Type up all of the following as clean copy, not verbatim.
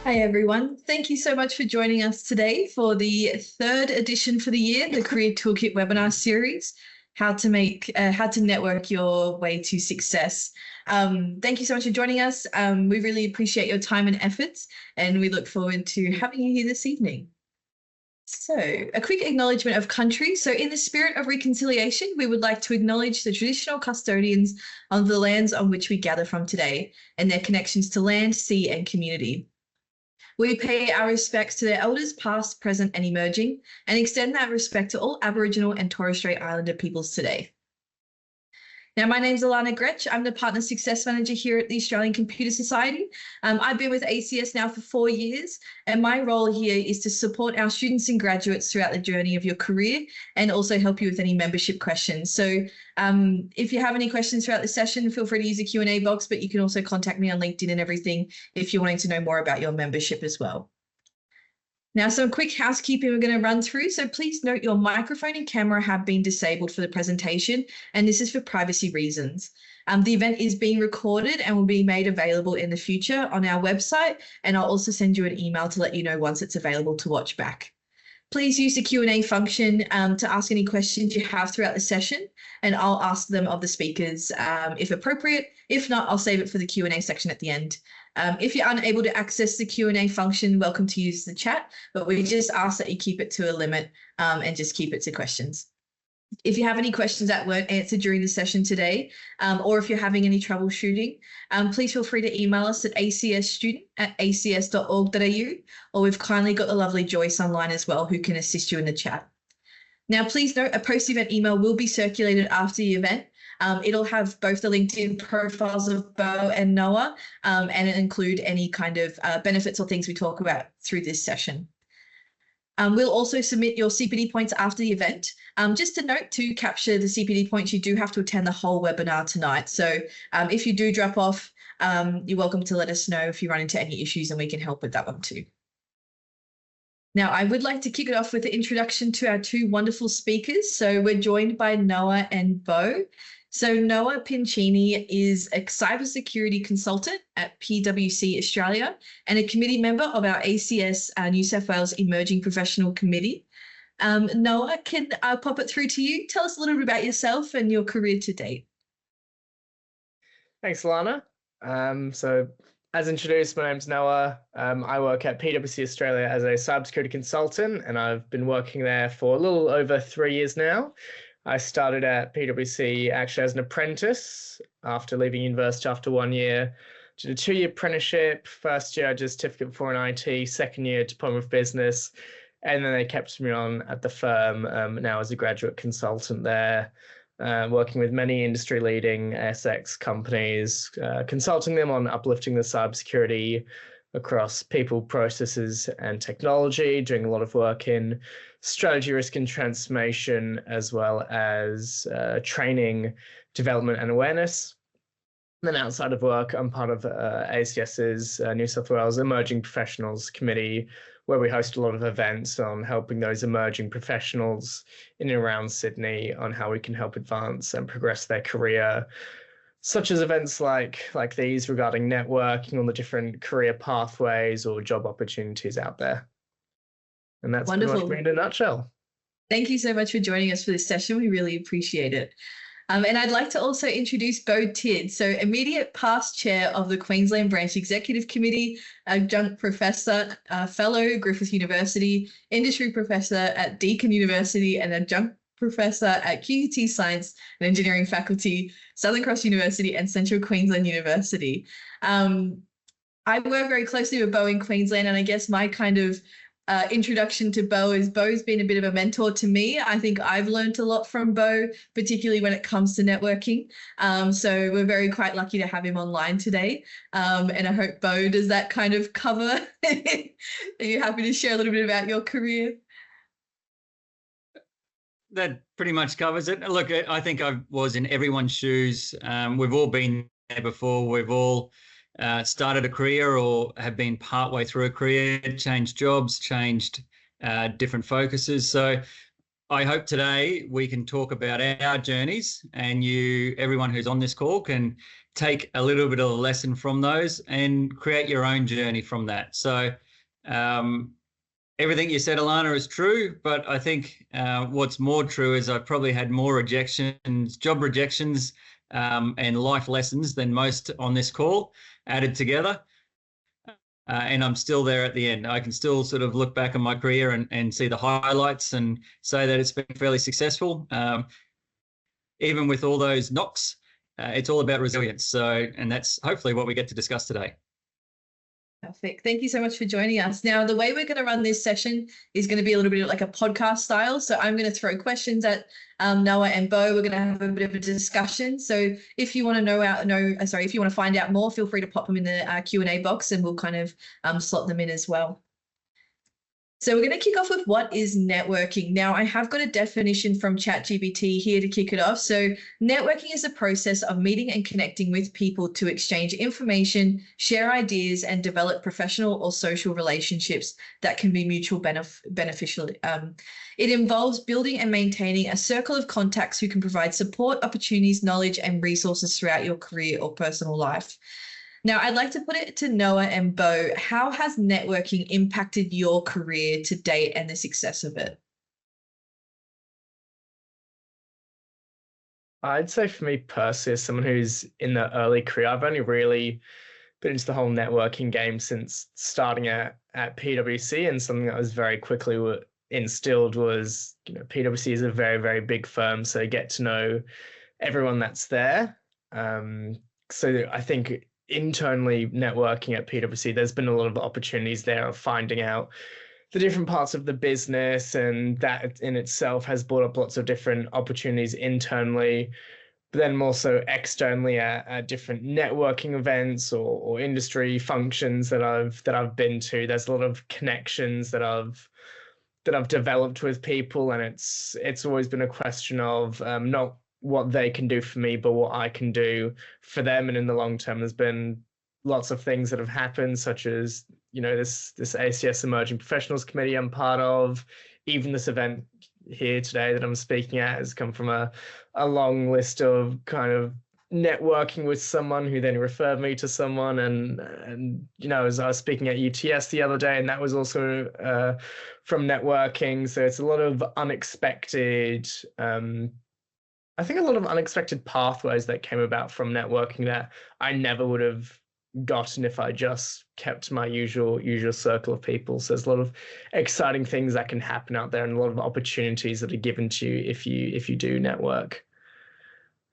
Hi everyone. Thank you so much for joining us today for the third edition for the year, the Career Toolkit webinar series, how to network your way to success. Thank you so much for joining us. We really appreciate your time and efforts, and we look forward to having you here this evening. So, a quick acknowledgement of country. So, in the spirit of reconciliation, we would like to acknowledge the traditional custodians of the lands on which we gather from today and their connections to land, sea, and community. We pay our respects to their elders, past, present, and emerging, and extend that respect to all Aboriginal and Torres Strait Islander peoples today. Now, my name's Alana Gretsch. I'm the Partner Success Manager here at the Australian Computer Society. I've been with ACS now for 4 years, and my role here is to support our students and graduates throughout the journey of your career and also help you with any membership questions. So if you have any questions throughout the session, feel free to use the Q&A box, but you can also contact me on LinkedIn and everything if you're wanting to know more about your membership as well. Now, some quick housekeeping we're going to run through. So please note your microphone and camera have been disabled for the presentation, and this is for privacy reasons. The event is being recorded and will be made available in the future on our website, and I'll also send you an email to let you know once it's available to watch back. Please use the Q&A function to ask any questions you have throughout the session, and I'll ask them of the speakers if appropriate. If not, I'll save it for the Q&A section at the end. If you're unable to access the Q&A function, welcome to use the chat, but we just ask that you keep it to a limit and just keep it to questions. If you have any questions that weren't answered during the session today, or if you're having any troubleshooting, please feel free to email us at acsstudent@acs.org.au, or we've kindly got the lovely Joyce online as well who can assist you in the chat. Now, please note a post-event email will be circulated after the event. It'll have both the LinkedIn profiles of Bo and Noah, and it'll include any kind of benefits or things we talk about through this session. We'll also submit your CPD points after the event. Just to note, to capture the CPD points, you do have to attend the whole webinar tonight. So if you do drop off, you're welcome to let us know if you run into any issues, and we can help with that one too. Now, I would like to kick it off with the introduction to our two wonderful speakers. So we're joined by Noah and Bo. So Noah Pincini is a cybersecurity consultant at PwC Australia and a committee member of our ACS New South Wales Emerging Professional Committee. Noah, can I pop it through to you? Tell us a little bit about yourself and your career to date. Thanks, Lana. So as introduced, my name's Noah. I work at PwC Australia as a cybersecurity consultant, and I've been working there for a little over 3 years now. I started at PwC actually as an apprentice after leaving university after 1 year. Did a 2-year apprenticeship. First year, I did a certificate for an IT. Second year, diploma of business. And then they kept me on at the firm now as a graduate consultant there, working with many industry-leading ASX companies, consulting them on uplifting the cybersecurity across people, processes, and technology, doing a lot of work in strategy, risk, and transformation, as well as training, development, and awareness. And then outside of work, I'm part of ACS's New South Wales Emerging Professionals Committee, where we host a lot of events on helping those emerging professionals in and around Sydney on how we can help advance and progress their career, such as events like these regarding networking on the different career pathways or job opportunities out there. And that's Wonderful. pretty much me in a nutshell. Thank you so much for joining us for this session. We really appreciate it. And I'd like to also introduce Bo Tidd, so immediate past chair of the Queensland Branch Executive Committee, adjunct professor, fellow Griffith University, industry professor at Deakin University, and adjunct professor at QUT Science and Engineering Faculty, Southern Cross University and Central Queensland University. I work very closely with Bo in Queensland, and I guess my kind of introduction to Bo is Bo's been a bit of a mentor to me. I think I've learned a lot from Bo, particularly when it comes to networking. So we're very quite lucky to have him online today. And I hope, Bo, does that kind of cover? Are you happy to share a little bit about your career? That pretty much covers it. Look, I think I was in everyone's shoes. We've all been there before. We've all started a career or have been partway through a career, changed jobs, changed different focuses. So I hope today we can talk about our journeys, and everyone who's on this call, can take a little bit of a lesson from those and create your own journey from that. So everything you said, Alana, is true, but I think what's more true is I probably had more rejections, job rejections, and life lessons than most on this call added together. And I'm still there at the end. I can still sort of look back on my career and see the highlights and say that it's been fairly successful. Even with all those knocks, it's all about resilience. So, and that's hopefully what we get to discuss today. Perfect. Thank you so much for joining us. Now, the way we're going to run this session is going to be a little bit like a podcast style. So I'm going to throw questions at Noah and Bo. We're going to have a bit of a discussion. So if you want to if you want to find out more, feel free to pop them in the Q&A box, and we'll kind of slot them in as well. So we're going to kick off with what is networking. Now, I have got a definition from ChatGPT here to kick it off. So networking is a process of meeting and connecting with people to exchange information, share ideas, and develop professional or social relationships that can be mutual beneficial. It involves building and maintaining a circle of contacts who can provide support, opportunities, knowledge, and resources throughout your career or personal life. Now, I'd like to put it to Noah and Bo. How has networking impacted your career to date and the success of it? I'd say for me personally, as someone who's in the early career, I've only really been into the whole networking game since starting at PwC, and something that was very quickly instilled was, PwC is a very, very big firm, so get to know everyone that's there. So I think internally networking at PwC, there's been a lot of opportunities there of finding out the different parts of the business, and that in itself has brought up lots of different opportunities internally, but then more so externally at different networking events or industry functions that I've been to. There's a lot of connections that I've developed with people, and it's always been a question of not what they can do for me, but what I can do for them. And in the long term, there's been lots of things that have happened, such as, this ACS Emerging Professionals Committee I'm part of. Even this event here today that I'm speaking at has come from a long list of kind of networking with someone who then referred me to someone. And as I was speaking at UTS the other day, and that was also from networking. So it's a lot of unexpected, I think a lot of unexpected pathways that came about from networking that I never would have gotten if I just kept my usual circle of people. So there's a lot of exciting things that can happen out there, and a lot of opportunities that are given to you if you do network.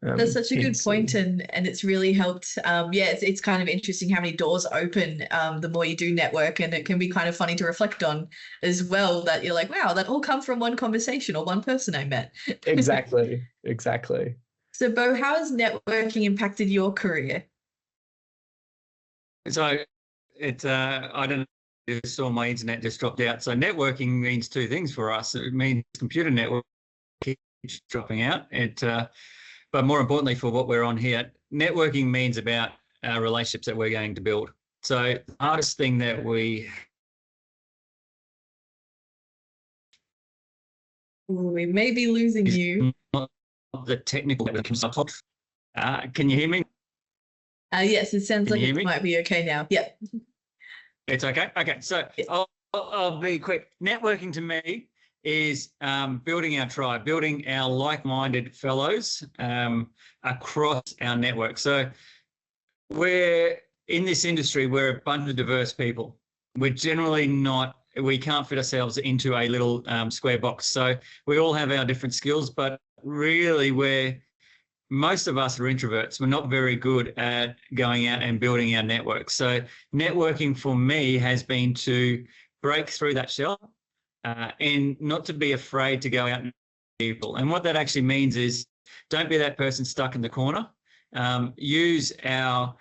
That's such a good point, and it's really helped. It's kind of interesting how many doors open the more you do network, and it can be kind of funny to reflect on as well, that you're like, wow, that all come from one conversation or one person I met. Exactly. So Bo, how has networking impacted your career? So I don't know if you saw my internet just dropped out. So networking means two things for us. It means computer network keeps dropping out. But more importantly, for what we're on here, networking means about our relationships that we're going to build. So the hardest thing that we may be losing you. Not the technical. Can you hear me? Yes, it sounds like it might be okay now. Yep. It's okay. Okay, so yeah. I'll be quick. Networking to me is building our tribe, building our like-minded fellows across our network. So we're in this industry, we're a bunch of diverse people. We're generally we can't fit ourselves into a little square box. So we all have our different skills, but really most of us are introverts. We're not very good at going out and building our network. So networking for me has been to break through that shell, and not to be afraid to go out and meet people. And what that actually means is, don't be that person stuck in the corner. Use our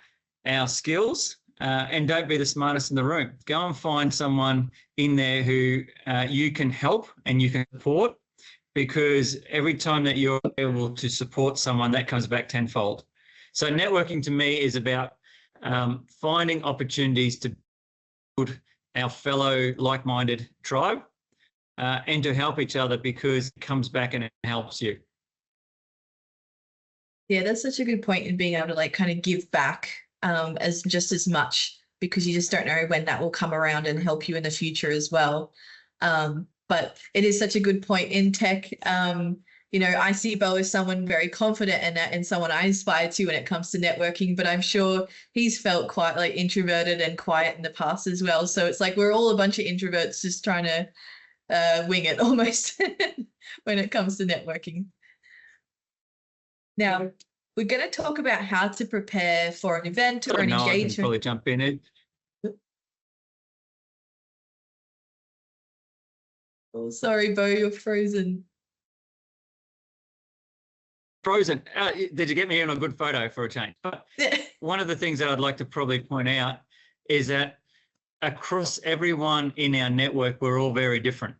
skills, and don't be the smartest in the room. Go and find someone in there who you can help and you can support, because every time that you're able to support someone, that comes back tenfold. So networking to me is about finding opportunities to build our fellow like-minded tribe, and to help each other, because it comes back and it helps you. Yeah, that's such a good point in being able to like kind of give back as just as much, because you just don't know when that will come around and help you in the future as well. But it is such a good point in tech. I see Bo as someone very confident and someone I aspire to when it comes to networking, but I'm sure he's felt quite like introverted and quiet in the past as well. So it's like we're all a bunch of introverts just trying to wing it almost when it comes to networking. Now, we're going to talk about how to prepare for an event or an engagement. I can probably jump in it. Oh, sorry, Bo, you're frozen. Frozen. Did you get me in a good photo for a change? But one of the things that I'd like to probably point out is that across everyone in our network, we're all very different.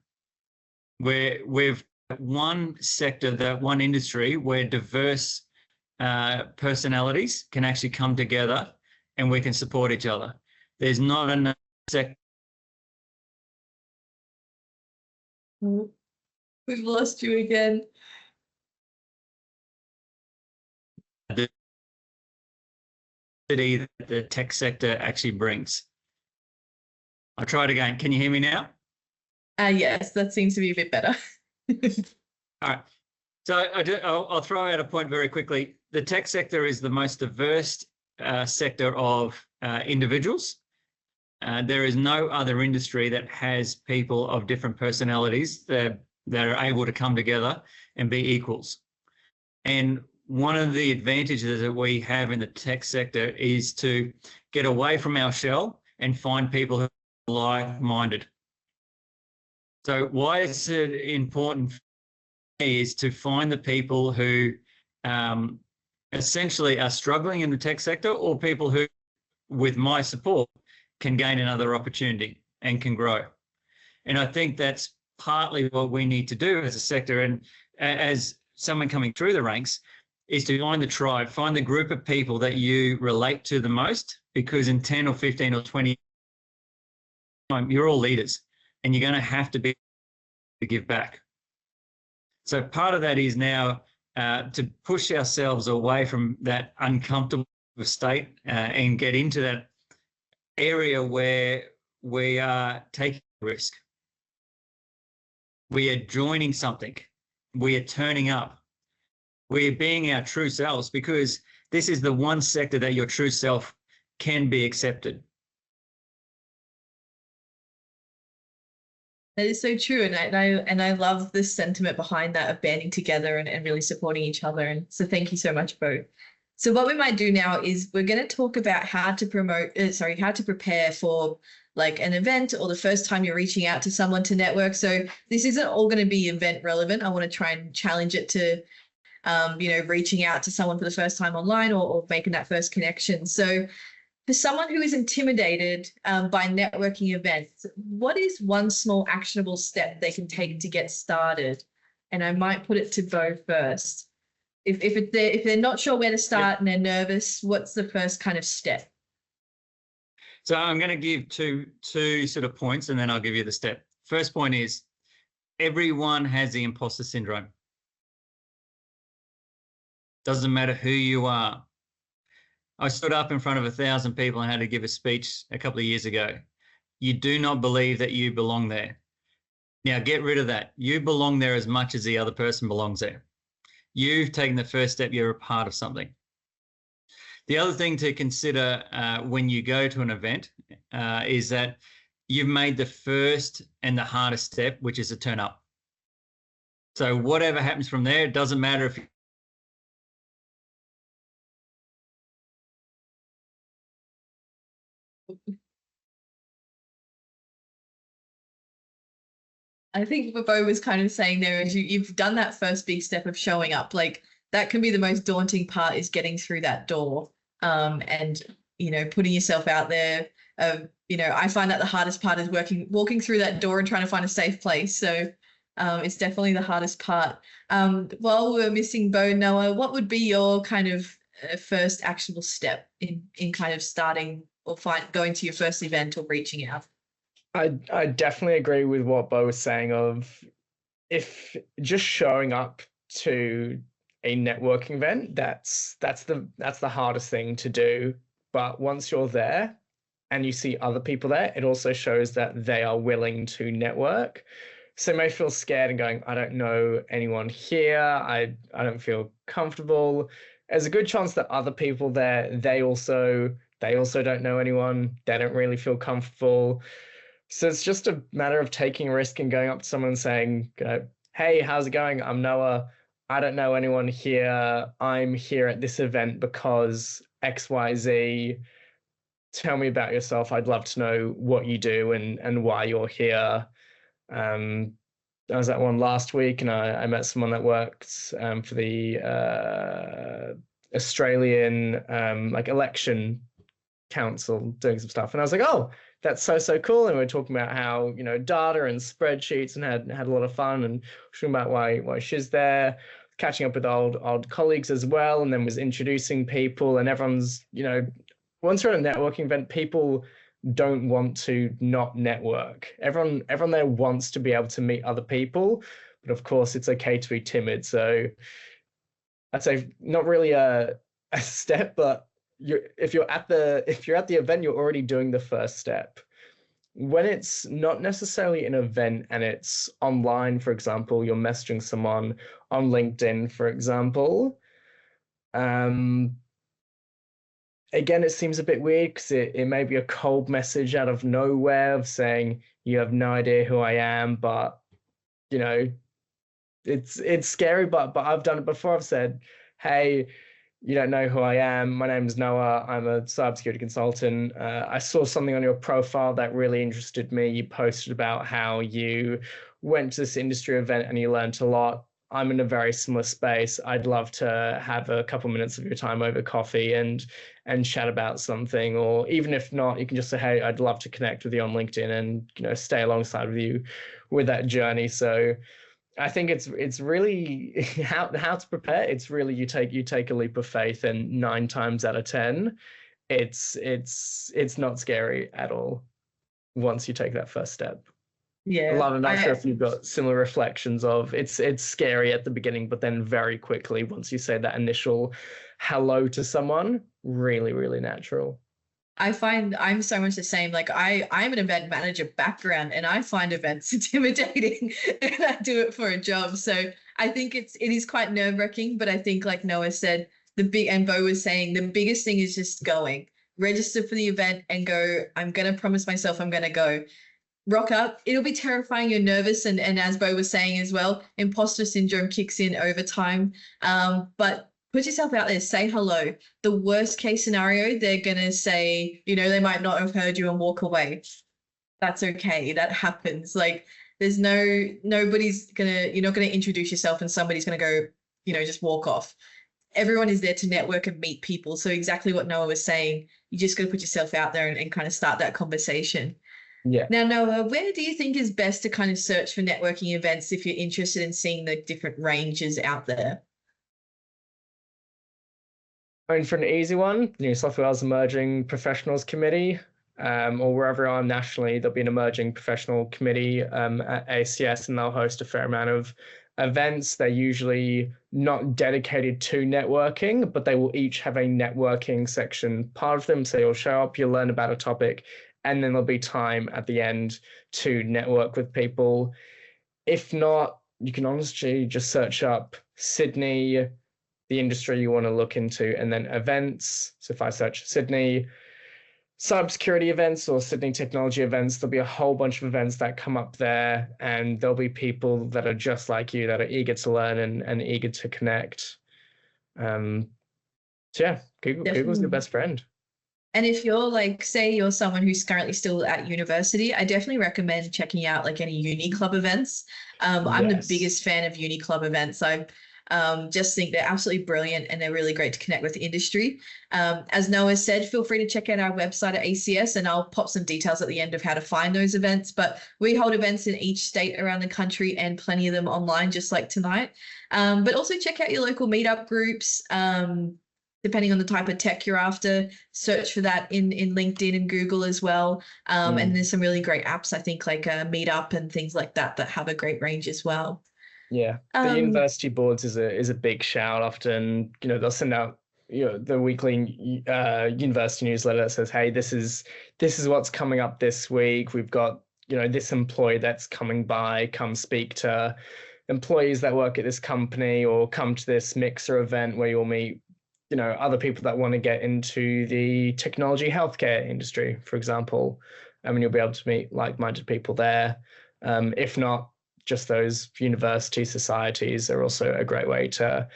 We've one sector, that one industry where diverse personalities can actually come together and we can support each other. There's not enough sector. We've lost you again. The tech sector actually brings. I'll try it again. Can you hear me now? Yes, that seems to be a bit better. All right. So I'll throw out a point very quickly. The tech sector is the most diverse sector of individuals. There is no other industry that has people of different personalities that are able to come together and be equals. And one of the advantages that we have in the tech sector is to get away from our shell and find people who are like-minded. So why is it important for me is to find the people who essentially are struggling in the tech sector, or people who, with my support, can gain another opportunity and can grow. And I think that's partly what we need to do as a sector, and as someone coming through the ranks, is to find the tribe, find the group of people that you relate to the most, because in 10 or 15 or 20, you're all leaders and you're going to have to be to give back. So part of that is now to push ourselves away from that uncomfortable state and get into that area where we are taking risk. We are joining something. We are turning up. We're being our true selves, because this is the one sector that your true self can be accepted. That is so true, and I love the sentiment behind that of banding together and really supporting each other. And so thank you so much, Bo. So what we might do now is we're going to talk about how to prepare for like an event, or the first time you're reaching out to someone to network. So this isn't all going to be event relevant. I want to try and challenge it to reaching out to someone for the first time online, or making that first connection. So for someone who is intimidated by networking events, what is one small actionable step they can take to get started? And I might put it to Bo first. If they're not sure where to start and they're nervous, what's the first kind of step? So I'm going to give two sort of points, and then I'll give you the step. First point is, everyone has the imposter syndrome. Doesn't matter who you are. I stood up in front of 1,000 people and had to give a speech a couple of years ago. You do not believe that you belong there. Now get rid of that. You belong there as much as the other person belongs there. You've taken the first step. You're a part of something. The other thing to consider when you go to an event is that you've made the first and the hardest step, which is to turn up. So whatever happens from there, it doesn't matter if I think what Bo was kind of saying there is you've done that first big step of showing up. Like that can be the most daunting part, is getting through that door and, putting yourself out there. I find that the hardest part is walking through that door and trying to find a safe place. So it's definitely the hardest part. While we're missing Bo, Noah, what would be your kind of first actionable step in kind of starting or going to your first event or reaching out? I definitely agree with what Bo was saying of if just showing up to a networking event, that's the hardest thing to do. But once you're there and you see other people there, it also shows that they are willing to network. So you may feel scared and going, I don't know anyone here. I don't feel comfortable. There's a good chance that other people there, they also don't know anyone. They don't really feel comfortable. So it's just a matter of taking a risk and going up to someone and saying, hey, how's it going? I'm Noah. I don't know anyone here. I'm here at this event because XYZ. Tell me about yourself. I'd love to know what you do and why you're here. Um, I was at one last week and I met someone that works for the Australian like election council doing some stuff. And I was like, oh, that's so cool. And we are talking about how, data and spreadsheets and had a lot of fun and talking about why she's there, catching up with old colleagues as well, and then was introducing people and everyone's, once you're at a networking event, people don't want to not network. Everyone there wants to be able to meet other people, but of course it's okay to be timid. So I'd say not really a step, but if you're at the event, you're already doing the first step. When it's not necessarily an event and it's online, for example, you're messaging someone on LinkedIn, for example. Again, it seems a bit weird because it may be a cold message out of nowhere of saying you have no idea who I am, but it's scary. But I've done it before. I've said, hey, you don't know who I am. My name is Noah. I'm a cybersecurity consultant. I saw something on your profile that really interested me. You posted about how you went to this industry event and you learned a lot. I'm in a very similar space. I'd love to have a couple minutes of your time over coffee and chat about something. Or even if not, you can just say, hey, I'd love to connect with you on LinkedIn and stay alongside with you with that journey. So I think it's really how to prepare. It's really you take a leap of faith, and 9 times out of 10, it's not scary at all once you take that first step. Yeah, I'm not sure if you've got similar reflections of it's scary at the beginning, but then very quickly once you say that initial hello to someone, really, really natural. I find I'm so much the same. Like I'm an event manager background and I find events intimidating and I do it for a job. So I think it is quite nerve-wracking, but I think like Noah said, and Bo was saying, the biggest thing is just going. Register for the event and go, I'm gonna promise myself I'm gonna go. Rock up. It'll be terrifying, you're nervous, and as Bo was saying as well, imposter syndrome kicks in over time. But put yourself out there, say hello. The worst case scenario, they're gonna say, they might not have heard you and walk away. That's okay. That happens. Like there's nobody's you're not gonna introduce yourself and somebody's gonna go, just walk off. Everyone is there to network and meet people. So exactly what Noah was saying, you just got to put yourself out there and kind of start that conversation. Yeah. Now, Noah, where do you think is best to kind of search for networking events if you're interested in seeing the different ranges out there? I mean, for an easy one, New South Wales Emerging Professionals Committee, or wherever I am nationally, there'll be an Emerging Professional Committee at ACS, and they'll host a fair amount of events. They're usually not dedicated to networking, but they will each have a networking section part of them. So you'll show up, you'll learn about a topic, and then there'll be time at the end to network with people. If not, you can honestly just search up Sydney, the industry you want to look into, and then events. So if I search Sydney cybersecurity events or Sydney technology events, there'll be a whole bunch of events that come up there, and there'll be people that are just like you that are eager to learn and eager to connect. So yeah, Google's your best friend. And if you're like, say you're someone who's currently still at university, I definitely recommend checking out like any uni club events. I'm the biggest fan of uni club events. I just think they're absolutely brilliant and they're really great to connect with the industry. As Noah said, feel free to check out our website at ACS and I'll pop some details at the end of how to find those events. But we hold events in each state around the country and plenty of them online, just like tonight. But also check out your local meetup groups. depending on the type of tech you're after, search for that in LinkedIn and Google as well. And there's some really great apps, I think, like Meetup and things like that have a great range as well. Yeah, the university boards is a big shout. Often, they'll send out the weekly university newsletter that says, "Hey, this is what's coming up this week. We've got this employee that's coming by. Come speak to employees that work at this company, or come to this mixer event where you'll meet other people that want to get into the technology healthcare industry, for example. And you'll be able to meet like-minded people there. If not, just those university societies are also a great way to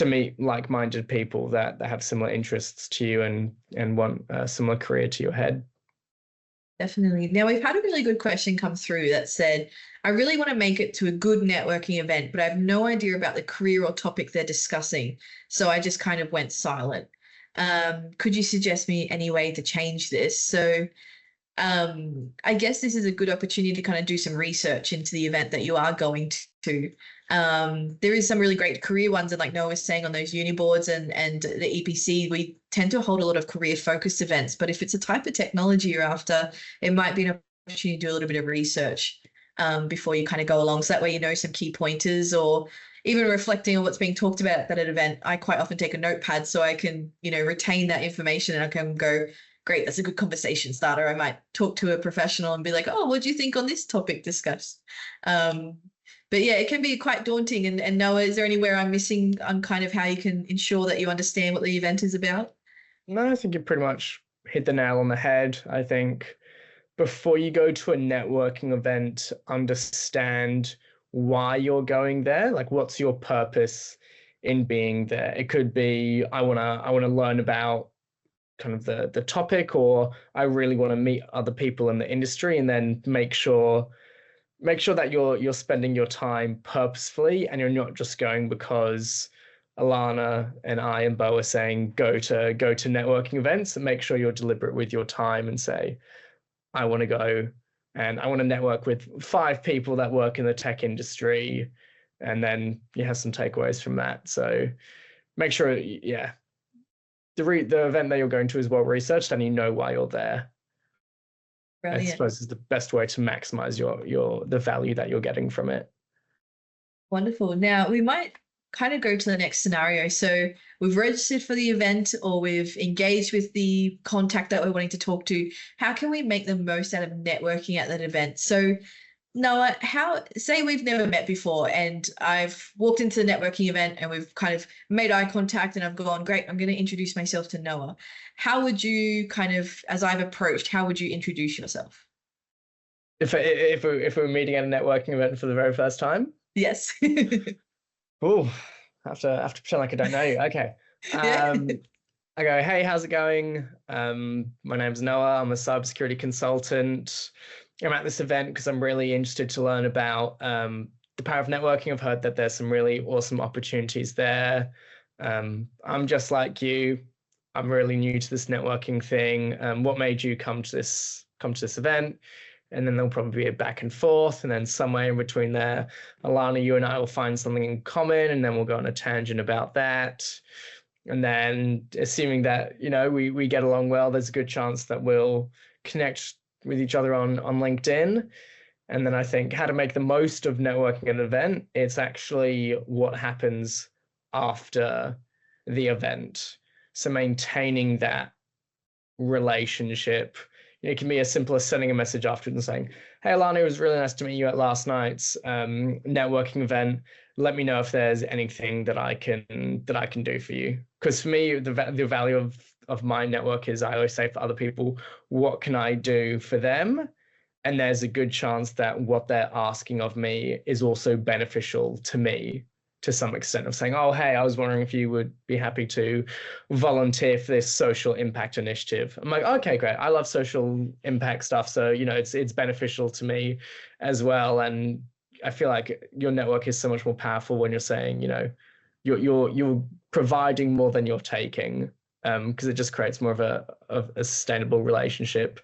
meet like-minded people that have similar interests to you and want a similar career to your head. Definitely. Now, we've had a really good question come through that said, I really want to make it to a good networking event, but I have no idea about the career or topic they're discussing. So I just kind of went silent. Could you suggest me any way to change this? So I guess this is a good opportunity to kind of do some research into the event that you are going to. There is some really great career ones, and like Noah was saying, on those uni boards and the EPC, we tend to hold a lot of career focused events. But if it's a type of technology you're after, it might be an opportunity to do a little bit of research before you kind of go along. So that way you know some key pointers, or even reflecting on what's being talked about at that event. I quite often take a notepad so I can, retain that information, and I can go, great, that's a good conversation starter. I might talk to a professional and be like, oh, what do you think on this topic discussed? But yeah, it can be quite daunting. And Noah, is there anywhere I'm missing on kind of how you can ensure that you understand what the event is about? No, I think you pretty much hit the nail on the head. I think before you go to a networking event, understand why you're going there. Like, what's your purpose in being there? It could be, I wanna learn about kind of the topic, or I really want to meet other people in the industry, and then make sure that you're spending your time purposefully, and you're not just going because Alana and I and Bo are saying go to networking events. And make sure you're deliberate with your time and say, I want to go and I want to network with 5 people that work in the tech industry, and then you have some takeaways from that. So make sure, yeah, the event that you're going to is well researched, and you know why you're there. Brilliant. I suppose is the best way to maximize the value that you're getting from it. Wonderful. Now we might kind of go to the next scenario. So we've registered for the event, or we've engaged with the contact that we're wanting to talk to. How can we make the most out of networking at that event? So Noah, say we've never met before, and I've walked into the networking event and we've kind of made eye contact, and I've gone, great, I'm going to introduce myself to Noah. How would you kind of, as I've approached, how would you introduce yourself? If we're meeting at a networking event for the very first time? Yes. Oh, I have to pretend like I don't know you. Okay. Yeah. I go, hey, how's it going? My name's Noah. I'm a cybersecurity consultant. I'm at this event because I'm really interested to learn about the power of networking. I've heard that there's some really awesome opportunities there. I'm just like you. I'm really new to this networking thing. What made you come to this event? And then there'll probably be a back and forth, and then somewhere in between there, Alana, you and I will find something in common, and then we'll go on a tangent about that. And then, assuming that we get along well, there's a good chance that we'll connect with each other on LinkedIn. And then I think how to make the most of networking at an event, it's actually what happens after the event. So maintaining that relationship. It can be as simple as sending a message afterwards and saying, hey, Alana, it was really nice to meet you at last night's networking event. Let me know if there's anything that I can do for you. Because for me, the value of my network is, I always say for other people, what can I do for them? And there's a good chance that what they're asking of me is also beneficial to me to some extent, of saying, oh, hey, I was wondering if you would be happy to volunteer for this social impact initiative. I'm like, okay, great. I love social impact stuff. So, it's beneficial to me as well. And I feel like your network is so much more powerful when you're saying, you're providing more than you're taking, because it just creates more of a sustainable relationship.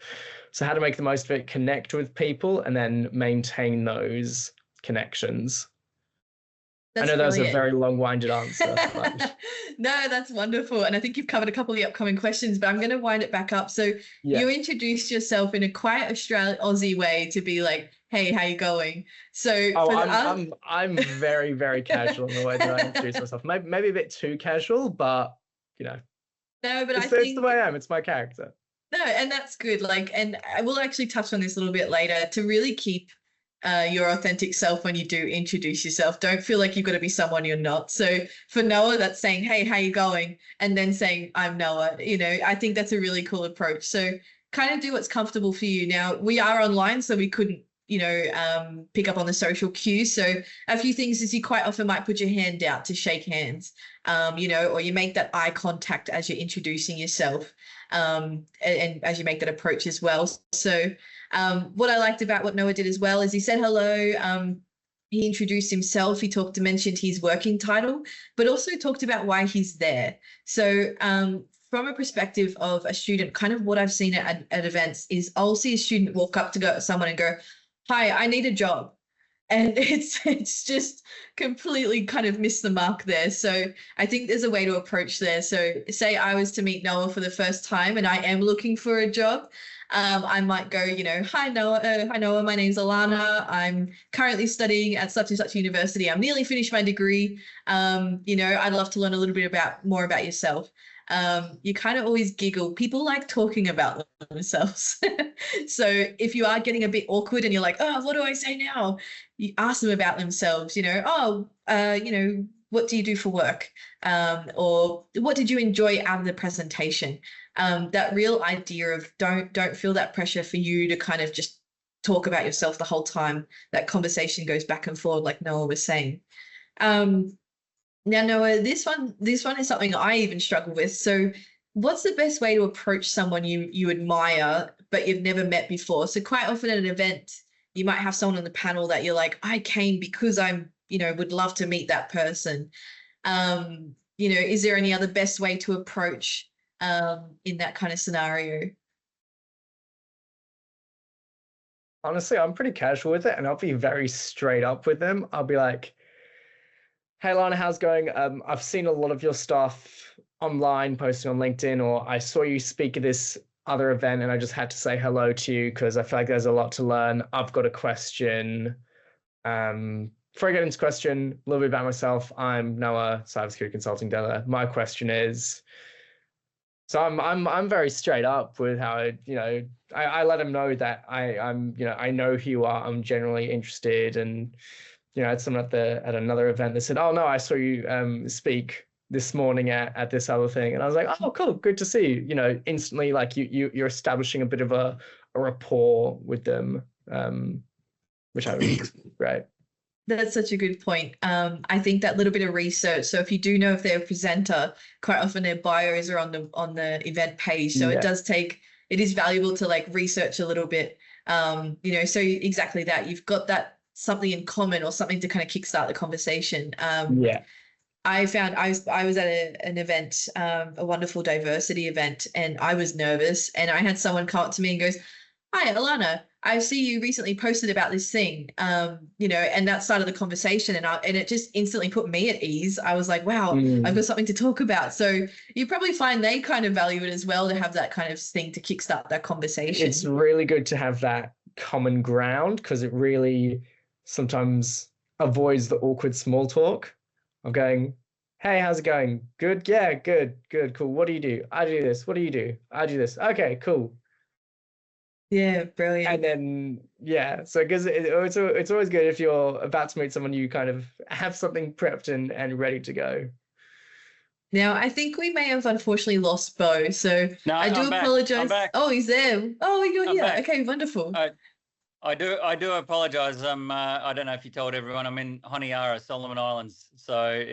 So how to make the most of it, connect with people, and then maintain those connections. I That's know that was a brilliant. very long-winded answer, but No, that's wonderful. And I think you've covered a couple of the upcoming questions, but I'm going to wind it back up. So yeah. you introduced yourself in a quite Australian Aussie way to be like, hey, how you going? So Oh, for I'm very, very casual in the way that I introduce myself. Maybe a bit too casual, but you know, no, but I it's the think way I am. It's my character. no, and that's good. Like, and I will actually touch on this a little bit later to really keep your authentic self when you do introduce yourself. Don't feel like you've got to be someone you're not. So for Noah, that's saying, "Hey, how you going?" and then saying, "I'm Noah." You know, I think that's a really cool approach. So kind of do what's comfortable for you. Now we are online, so we couldn't, pick up on the social cues. So a few things is you quite often might put your hand out to shake hands, or you make that eye contact as you're introducing yourself, and as you make that approach as well. So what I liked about what Noah did as well is he said hello. He introduced himself. He mentioned his working title, but also talked about why he's there. So from a perspective of a student, kind of what I've seen at events is I'll see a student walk up to someone and go, "Hi, I need a job." And it's just completely kind of missed the mark there. So I think there's a way to approach there. So say I was to meet Noah for the first time and I am looking for a job. I might go, hi Noah, my name's Alana. I'm currently studying at such and such university. I'm nearly finished my degree. I'd love to learn a little bit more about yourself. You kind of always giggle. People like talking about themselves. So if you are getting a bit awkward and you're like, oh, what do I say now? You ask them about themselves, what do you do for work? Or what did you enjoy out of the presentation? That real idea of don't feel that pressure for you to kind of just talk about yourself the whole time. That conversation goes back and forth, like Noah was saying. Now, Noah, this one is something I even struggle with. So what's the best way to approach someone you admire, but you've never met before? So quite often at an event, you might have someone on the panel that you're like, I came because I'm, would love to meet that person. Is there any other best way to approach in that kind of scenario? Honestly, I'm pretty casual with it, and I'll be very straight up with them. I'll be like, "Hey, Lana, how's it going? I've seen a lot of your stuff online, posting on LinkedIn, or I saw you speak at this other event, and I just had to say hello to you because I feel like there's a lot to learn. I've got a question. Before I get into question, a little bit about myself. I'm Noah, cybersecurity consulting dealer. My question is." So I'm very straight up with how I let them know that I'm I know who you are. I'm generally interested, and I had someone at another event that said, "Oh no, I saw you speak this morning at this other thing," and I was like, "Oh cool, good to see you." Instantly, like you're establishing a bit of a rapport with them, which I think great. That's such a good point. I think that little bit of research. So if you do know if they're a presenter, quite often their bios are on the event page. So Yeah. it is valuable to like research a little bit. So exactly that. You've got that something in common or something to kind of kickstart the conversation. Yeah. I found I was at an event, a wonderful diversity event, and I was nervous. And I had someone come up to me and goes, "Hi, Alana, I see you recently posted about this thing," and that started the conversation, and it just instantly put me at ease. I was like, wow, I've got something to talk about. So you probably find they kind of value it as well to have that kind of thing to kickstart that conversation. It's really good to have that common ground because it really sometimes avoids the awkward small talk of going, "Hey, how's it going? Good? Yeah, good, cool. What do you do? I do this. What do you do? I do this. Okay, cool." Yeah, brilliant. And then, yeah, so because it's always good if you're about to meet someone, you kind of have something prepped and ready to go. Now, I think we may have unfortunately lost Bo, so No, I do I'm back. apologize. I'm back. Oh, he's there. Oh, you're I'm here. back. Okay, wonderful. I do apologize. I don't know if you told everyone I'm in Honiara, Solomon Islands. So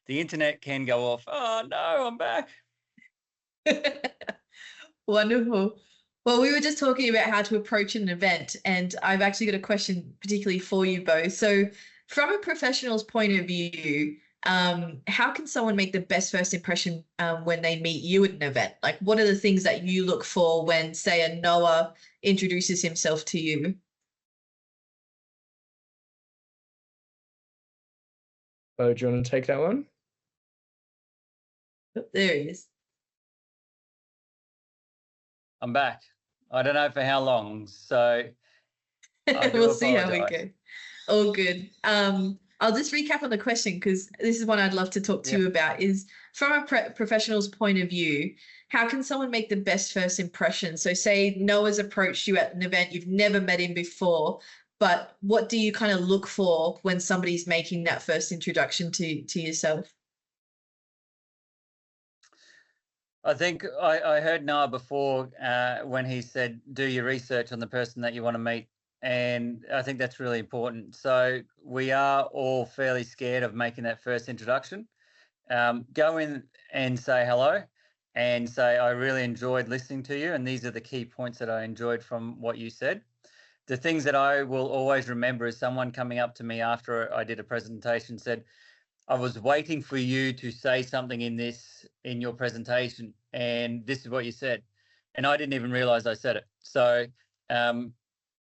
the internet can go off. Oh no, I'm back. Wonderful. Well, we were just talking about how to approach an event, and I've actually got a question particularly for you both. So, from a professional's point of view, how can someone make the best first impression when they meet you at an event? Like, what are the things that you look for when, say, a Noah introduces himself to you? Bo, do you want to take that one? There he is. I'm back. I don't know for how long, so We'll see how we go. All good. I'll just recap on the question because this is one I'd love to talk to you about is from a professional's point of view, how can someone make the best first impression? So say Noah's approached you at an event, you've never met him before, but what do you kind of look for when somebody's making that first introduction to yourself? I think I heard Noah before when he said, do your research on the person that you want to meet. And I think that's really important. So we are all fairly scared of making that first introduction. Go in and say hello and say, I really enjoyed listening to you. And these are the key points that I enjoyed from what you said. The things that I will always remember is someone coming up to me after I did a presentation said, I was waiting for you to say something in your presentation, and this is what you said. And I didn't even realize I said it. So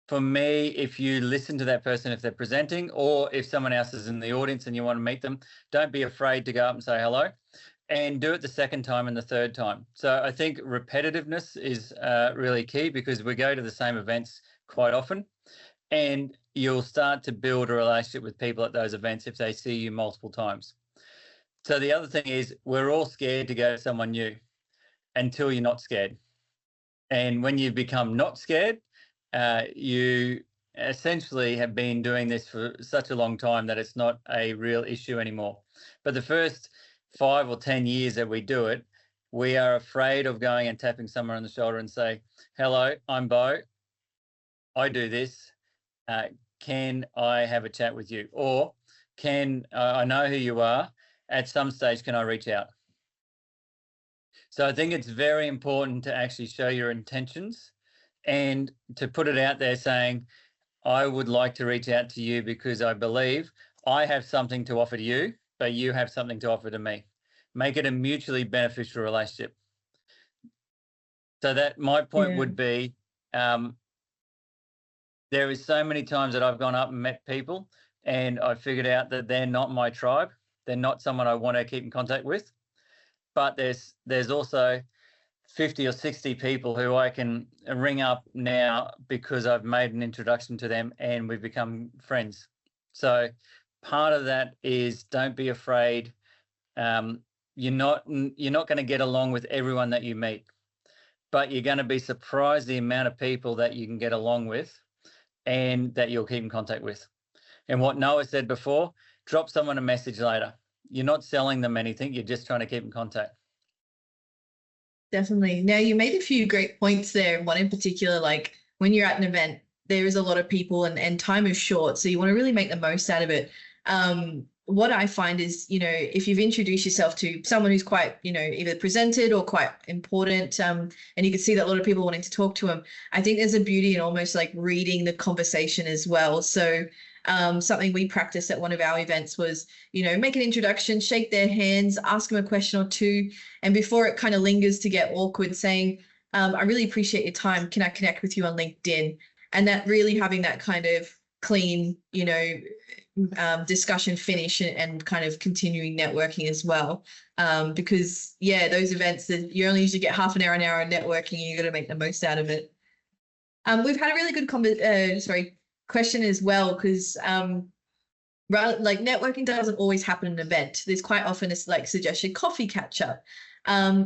for me, if you listen to that person, if they're presenting, or if someone else is in the audience and you want to meet them, don't be afraid to go up and say hello, and do it the second time and the third time. So I think repetitiveness is really key because we go to the same events quite often, and you'll start to build a relationship with people at those events if they see you multiple times. So the other thing is we're all scared to go to someone new until you're not scared. And when you become not scared, you essentially have been doing this for such a long time that it's not a real issue anymore. But the first 5 or 10 years that we do it, we are afraid of going and tapping someone on the shoulder and say, hello, I'm Bo. I do this. Can I have a chat with you? Or can I know who you are? At some stage, can I reach out? So I think it's very important to actually show your intentions and to put it out there saying, I would like to reach out to you because I believe I have something to offer to you, but you have something to offer to me. Make it a mutually beneficial relationship. So that my point would be, there is so many times that I've gone up and met people and I figured out that they're not my tribe. They're not someone I want to keep in contact with. But there's also 50 or 60 people who I can ring up now because I've made an introduction to them and we've become friends. So part of that is don't be afraid. You're not going to get along with everyone that you meet, but you're going to be surprised the amount of people that you can get along with and that you'll keep in contact with. And what Noah said before, drop someone a message later. You're not selling them anything. You're just trying to keep in contact. Definitely. Now, you made a few great points there. One in particular, like when you're at an event, there is a lot of people and time is short. So you want to really make the most out of it. What I find is, if you've introduced yourself to someone who's quite, either presented or quite important, and you can see that a lot of people wanting to talk to them, I think there's a beauty in almost like reading the conversation as well. So something we practiced at one of our events was, make an introduction, shake their hands, ask them a question or two. And before it kind of lingers to get awkward, saying, I really appreciate your time. Can I connect with you on LinkedIn? And that really having that kind of clean, discussion finish and kind of continuing networking as well. Because those events that you only usually get half an hour of networking, and you got to make the most out of it. We've had a really good question as well, because like networking doesn't always happen in an event. There's quite often this like suggested coffee catch up.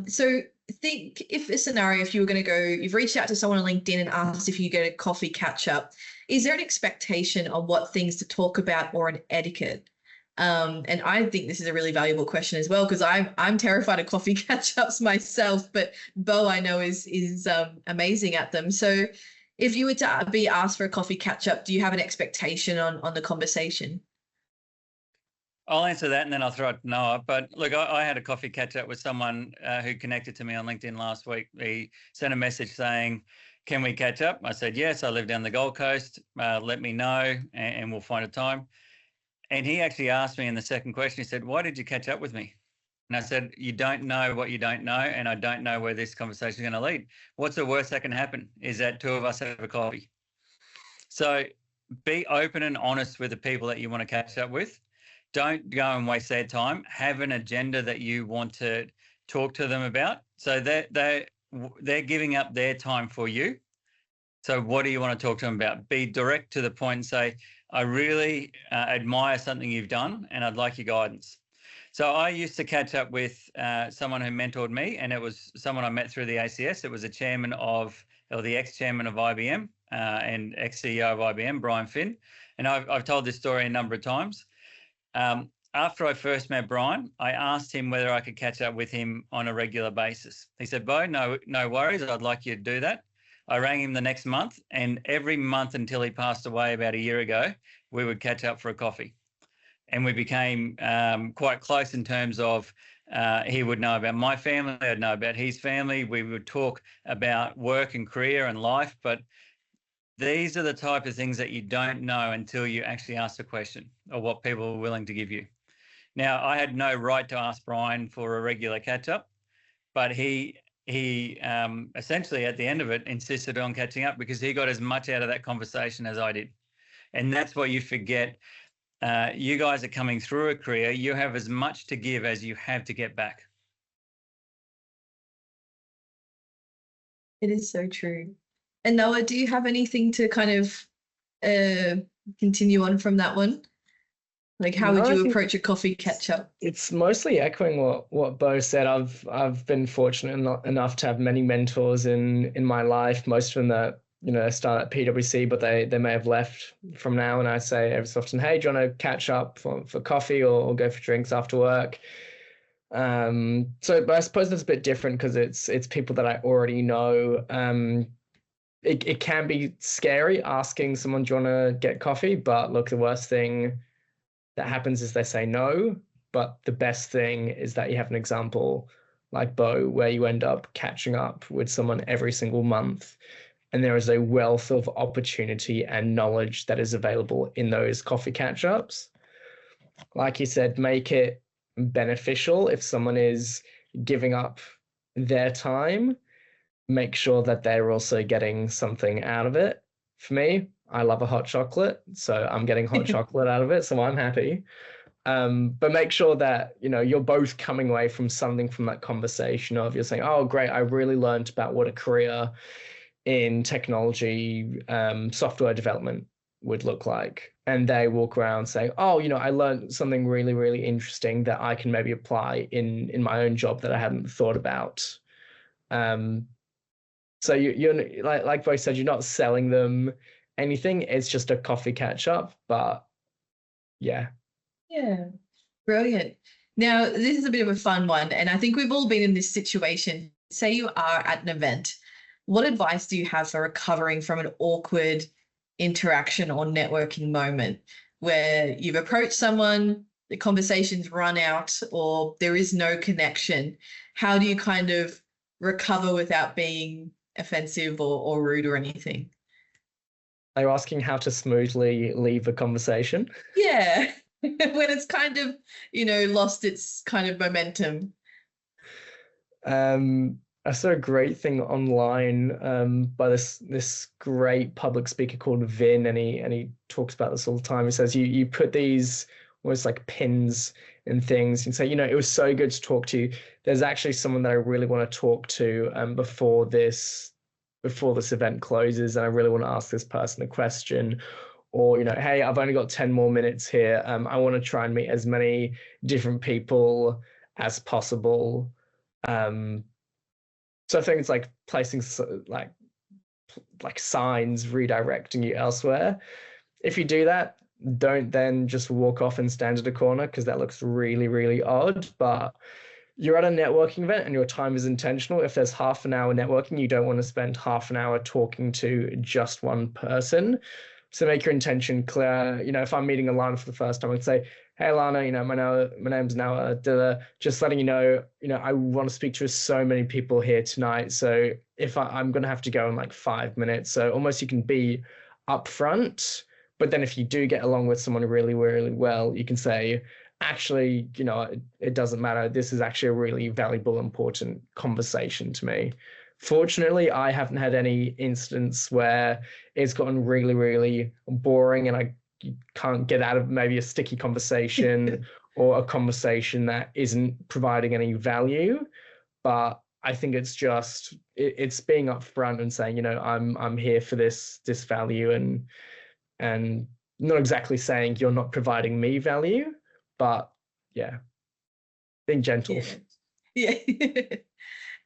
So think if a scenario, if you were going to go, you've reached out to someone on LinkedIn and asked if you get a coffee catch up, is there an expectation on what things to talk about or an etiquette? And I think this is a really valuable question as well, because I'm terrified of coffee catch-ups myself, but Bo I know is amazing at them. So if you were to be asked for a coffee catch-up, do you have an expectation on the conversation? I'll answer that and then I'll throw it to Noah. But look, I had a coffee catch-up with someone who connected to me on LinkedIn last week. He sent a message saying, can we catch up? I said, yes, I live down the Gold Coast. Let me know and we'll find a time. And he actually asked me in the second question, he said, why did you catch up with me? And I said, you don't know what you don't know, and I don't know where this conversation is going to lead. What's the worst that can happen is that two of us have a coffee. So be open and honest with the people that you want to catch up with. don't go and waste their time. Have an agenda that you want to talk to them about. So they're giving up their time for you. So what do you want to talk to them about? Be direct to the point and say, I really admire something you've done and I'd like your guidance. So I used to catch up with someone who mentored me, and it was someone I met through the ACS. It was a chairman or the ex-chairman of IBM and ex-CEO of IBM, Brian Finn. And I've told this story a number of times. After I first met Brian, I asked him whether I could catch up with him on a regular basis. He said, Bo, no worries. I'd like you to do that. I rang him the next month, and every month until he passed away about a year ago, we would catch up for a coffee. And we became quite close in terms of he would know about my family, I'd know about his family. We would talk about work and career and life, but these are the type of things that you don't know until you actually ask the question, or what people are willing to give you. Now, I had no right to ask Brian for a regular catch-up, but he essentially at the end of it insisted on catching up because he got as much out of that conversation as I did. And that's what you forget. You guys are coming through a career. You have as much to give as you have to get back. It is so true. And Noah, do you have anything to kind of continue on from that one? Like, how would you approach a coffee catch-up? It's mostly echoing what Bo said. I've been fortunate enough to have many mentors in my life. Most of them that start at PwC, but they may have left from now. And I say every so often, hey, do you want to catch up for coffee or go for drinks after work? But I suppose that's a bit different because it's people that I already know. It can be scary asking someone, do you want to get coffee? But look, the worst thing that happens is they say no. But the best thing is that you have an example like Bo, where you end up catching up with someone every single month. And there is a wealth of opportunity and knowledge that is available in those coffee catch-ups. Like you said, make it beneficial. If someone is giving up their time, make sure that they're also getting something out of it. For me, I love a hot chocolate, so I'm getting hot chocolate out of it, so I'm happy. But make sure that, you're both coming away from something from that conversation of you're saying, oh, great, I really learned about what a career in technology, software development would look like. And they walk around saying, oh, I learned something really, really interesting that I can maybe apply in my own job that I hadn't thought about. So you're like Bo said, you're not selling them anything. It's just a coffee catch up, but yeah. Yeah, brilliant. Now, this is a bit of a fun one, and I think we've all been in this situation. Say you are at an event. What advice do you have for recovering from an awkward interaction or networking moment where you've approached someone, the conversation's run out, or there is no connection? How do you kind of recover without being offensive or rude or anything? Are you asking how to smoothly leave a conversation? Yeah, when it's kind of, lost its kind of momentum. I saw a great thing online by this great public speaker called Vin, and he talks about this all the time. He says you put these almost like pins and things and say, it was so good to talk to you. There's actually someone that I really want to talk to before this event closes, and I really want to ask this person a question. Or, hey, I've only got 10 more minutes here. I want to try and meet as many different people as possible. So I think it's like placing like signs redirecting you elsewhere. If you do that, don't then just walk off and stand at a corner, because that looks really, really odd. But you're at a networking event and your time is intentional. If there's half an hour networking, you don't want to spend half an hour talking to just one person. So make your intention clear. If I'm meeting Alana for the first time, I'd say, hey, Alana, my name's Noah. Just letting you know, I want to speak to so many people here tonight. So if I'm going to have to go in like 5 minutes. So almost you can be upfront. But then if you do get along with someone really, really well, you can say, actually, it doesn't matter. This is actually a really valuable, important conversation to me. Fortunately, I haven't had any instance where it's gotten really, really boring and I you can't get out of maybe a sticky conversation or a conversation that isn't providing any value. But I think it's just it's being upfront and saying, I'm here for this value, and not exactly saying you're not providing me value, but yeah, being gentle. Yeah.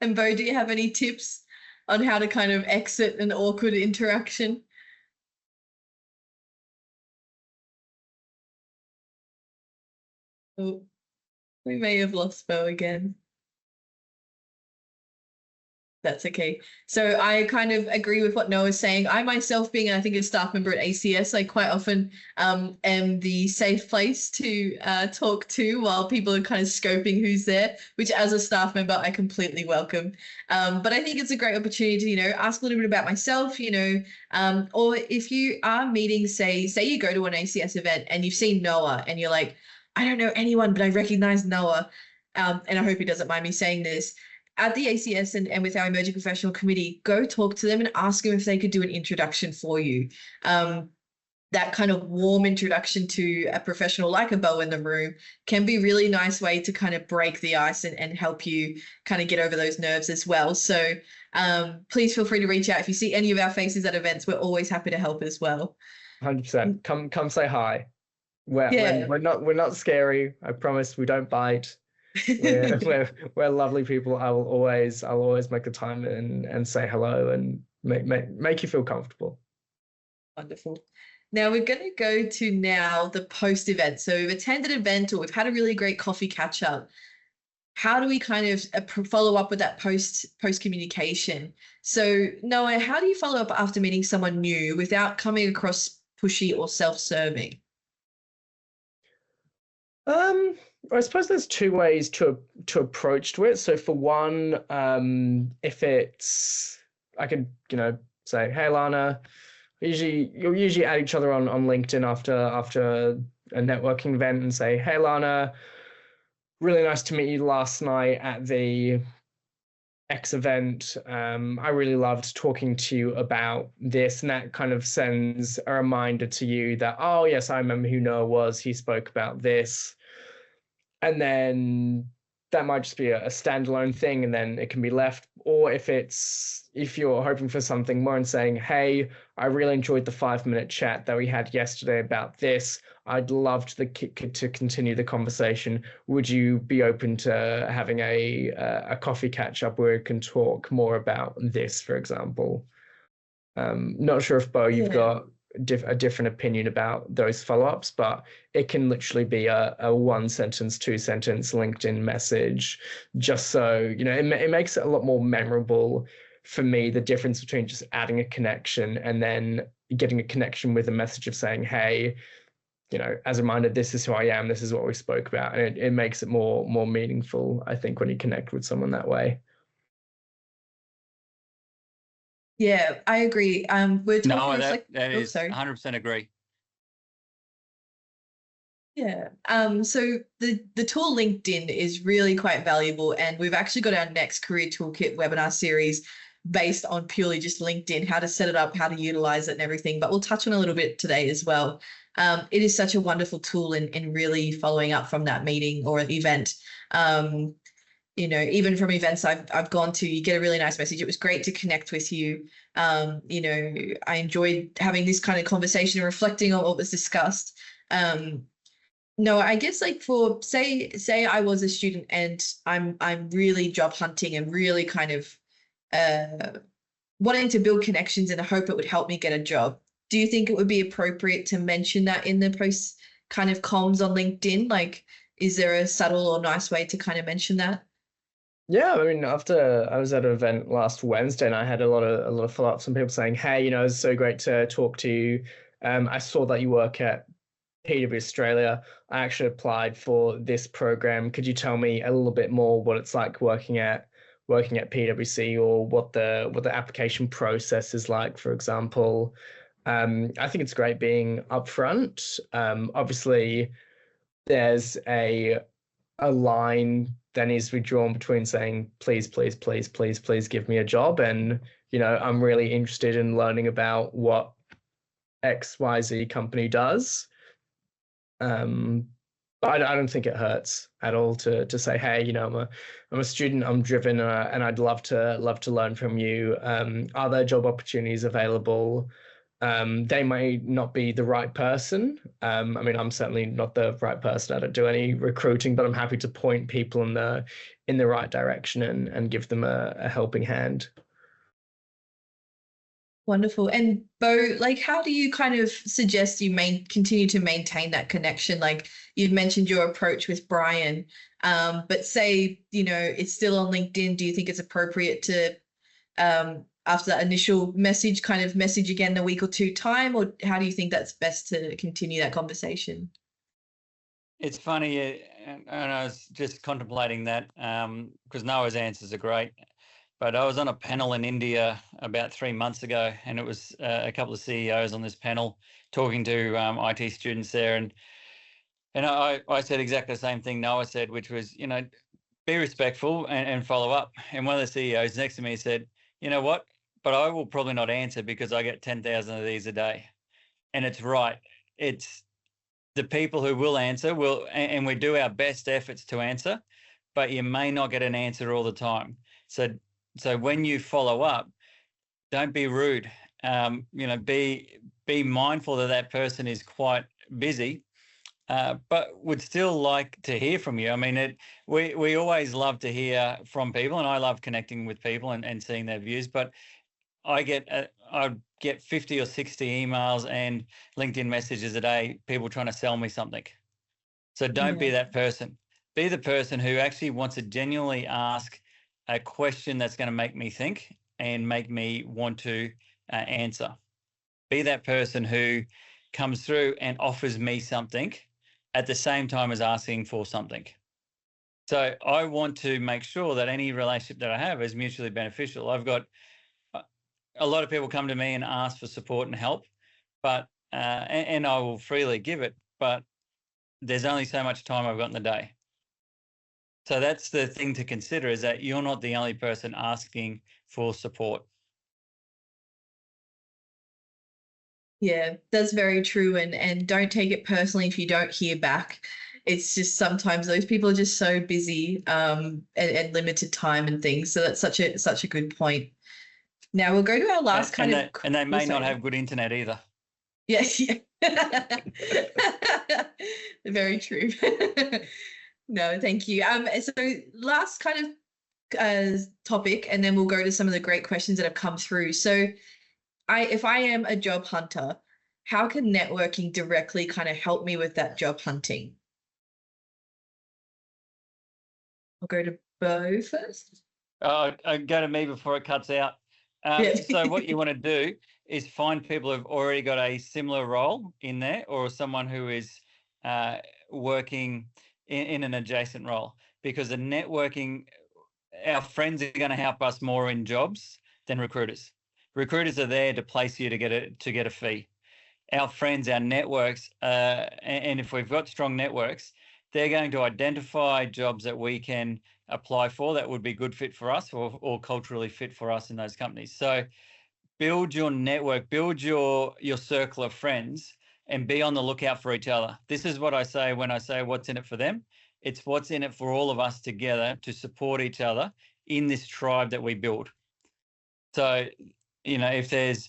And Bo, do you have any tips on how to kind of exit an awkward interaction? Oh, we may have lost Bo again. That's okay. So I kind of agree with what Noah's saying. I myself, being I think a staff member at ACS, I quite often am the safe place to talk to while people are kind of scoping who's there, which as a staff member I completely welcome. But I think it's a great opportunity to, ask a little bit about myself, or if you are meeting, say you go to an ACS event and you've seen Noah and you're like, I don't know anyone, but I recognize Noah. And I hope he doesn't mind me saying this. At the ACS and with our emerging professional committee, go talk to them and ask them if they could do an introduction for you. That kind of warm introduction to a professional like a Bo in the room can be a really nice way to kind of break the ice and help you kind of get over those nerves as well. So please feel free to reach out. If you see any of our faces at events, we're always happy to help as well. 100%. Come say hi. We're not scary. I promise we don't bite. we're lovely people. I'll always make the time and say hello and make you feel comfortable. Wonderful. Now we're going to go to the post event. So we've attended an event or we've had a really great coffee catch up. How do we kind of follow up with that post communication? So Noah, how do you follow up after meeting someone new without coming across pushy or self-serving? I suppose there's two ways to approach to it. So for one, if it's, I could, say, hey, Lana, you'll usually add each other on LinkedIn after a networking event and say, hey, Lana, really nice to meet you last night at the X event. I really loved talking to you about this. And that kind of sends a reminder to you that, oh, yes, I remember who Noah was. He spoke about this. And then that might just be a standalone thing and then it can be left. Or if you're hoping for something more and saying, hey, I really enjoyed the 5-minute chat that we had yesterday about this. I'd love to continue the conversation. Would you be open to having a coffee catch up where we can talk more about this, for example? Not sure if Bo, you've got a different opinion about those follow-ups, but it can literally be a 1-sentence, 2-sentence LinkedIn message, just so it makes it a lot more memorable for me, the difference between just adding a connection and then getting a connection with a message of saying, hey, as a reminder, this is who I am, this is what we spoke about. And it makes it more meaningful, I think, when you connect with someone that way. Yeah, I agree. We're talking. No, that is 100% agree. Yeah. So the tool LinkedIn is really quite valuable, and we've actually got our next Career Toolkit webinar series based on purely just LinkedIn, how to set it up, how to utilize it and everything. But we'll touch on a little bit today as well. It is such a wonderful tool in really following up from that meeting or event. Even from events I've gone to, you get a really nice message. It was great to connect with you. I enjoyed having this kind of conversation and reflecting on what was discussed. No, I guess like for say I was a student and I'm really job hunting and really kind of wanting to build connections in the hope it would help me get a job. Do you think it would be appropriate to mention that in the post kind of comms on LinkedIn? Like, is there a subtle or nice way to kind of mention that? Yeah, I mean, after I was at an event last Wednesday and I had a lot of follow-ups from people saying, hey, it's so great to talk to you. I saw that you work at PW Australia. I actually applied for this program. Could you tell me a little bit more what it's like working at PwC, or what the application process is like, for example? I think it's great being upfront. Obviously, there's a line that needs to be drawn between saying, please, please, please, please, please give me a job. And, I'm really interested in learning about what XYZ company does. But I don't think it hurts at all to say, hey, you know, I'm a student, I'm driven, and I'd love to learn from you. Are there job opportunities available? They may not be the right person. I mean, I'm certainly not the right person. I don't do any recruiting, but I'm happy to point people in the right direction and give them a helping hand. Wonderful. And Bo, like, how do you kind of suggest you continue to maintain that connection? Like you've mentioned your approach with Brian, but say, you know, it's still on LinkedIn. Do you think it's appropriate to, after that initial message, kind of message again a week or two time, or how do you think that's best to continue that conversation? It's funny, and I was just contemplating that because Noah's answers are great. But I was on a panel in India about 3 months ago, and it was a couple of CEOs on this panel talking to IT students there. And I said exactly the same thing Noah said, which was, you know, be respectful and follow up. And one of the CEOs next to me said, you know what, but I will probably not answer because I get 10,000 of these a day. And it's right. It's the people who will answer will, and we do our best efforts to answer, but you may not get an answer all the time. So when you follow up, don't be rude. You know, be mindful that that person is quite busy, but would still like to hear from you. I mean, we always love to hear from people, and I love connecting with people and seeing their views. But I get 50 or 60 emails and LinkedIn messages a day, people trying to sell me something. So don't be that person. Be the person who actually wants to genuinely ask a question that's going to make me think and make me want to answer. Be that person who comes through and offers me something at the same time as asking for something. So I want to make sure that any relationship that I have is mutually beneficial. I've got a lot of people come to me and ask for support and help, but and I will freely give it, but there's only so much time I've got in the day. So that's the thing to consider, is that you're not the only person asking for support. Yeah, that's very true. And don't take it personally if you don't hear back. It's just sometimes those people are just so busy and limited time and things. So that's such a good point. Now we'll go to our last and they may not have good internet either. Yes, yeah. Very true. No, thank you. So last kind of topic, and then we'll go to some of the great questions that have come through. So if I am a job hunter, how can networking directly kind of help me with that job hunting? I'll go to Bo first. Go to me before it cuts out. So what you want to do is find people who've already got a similar role in there, or someone who is working in an adjacent role, because the networking, our friends are going to help us more in jobs than recruiters. Recruiters are there to place you to get a fee. Our friends, our networks, and if we've got strong networks, they're going to identify jobs that we can apply for that would be good fit for us or culturally fit for us in those companies. So build your network, build your circle of friends, and be on the lookout for each other. This is what I say when I say what's in it for them. It's what's in it for all of us together to support each other in this tribe that we build. So, you know, if there's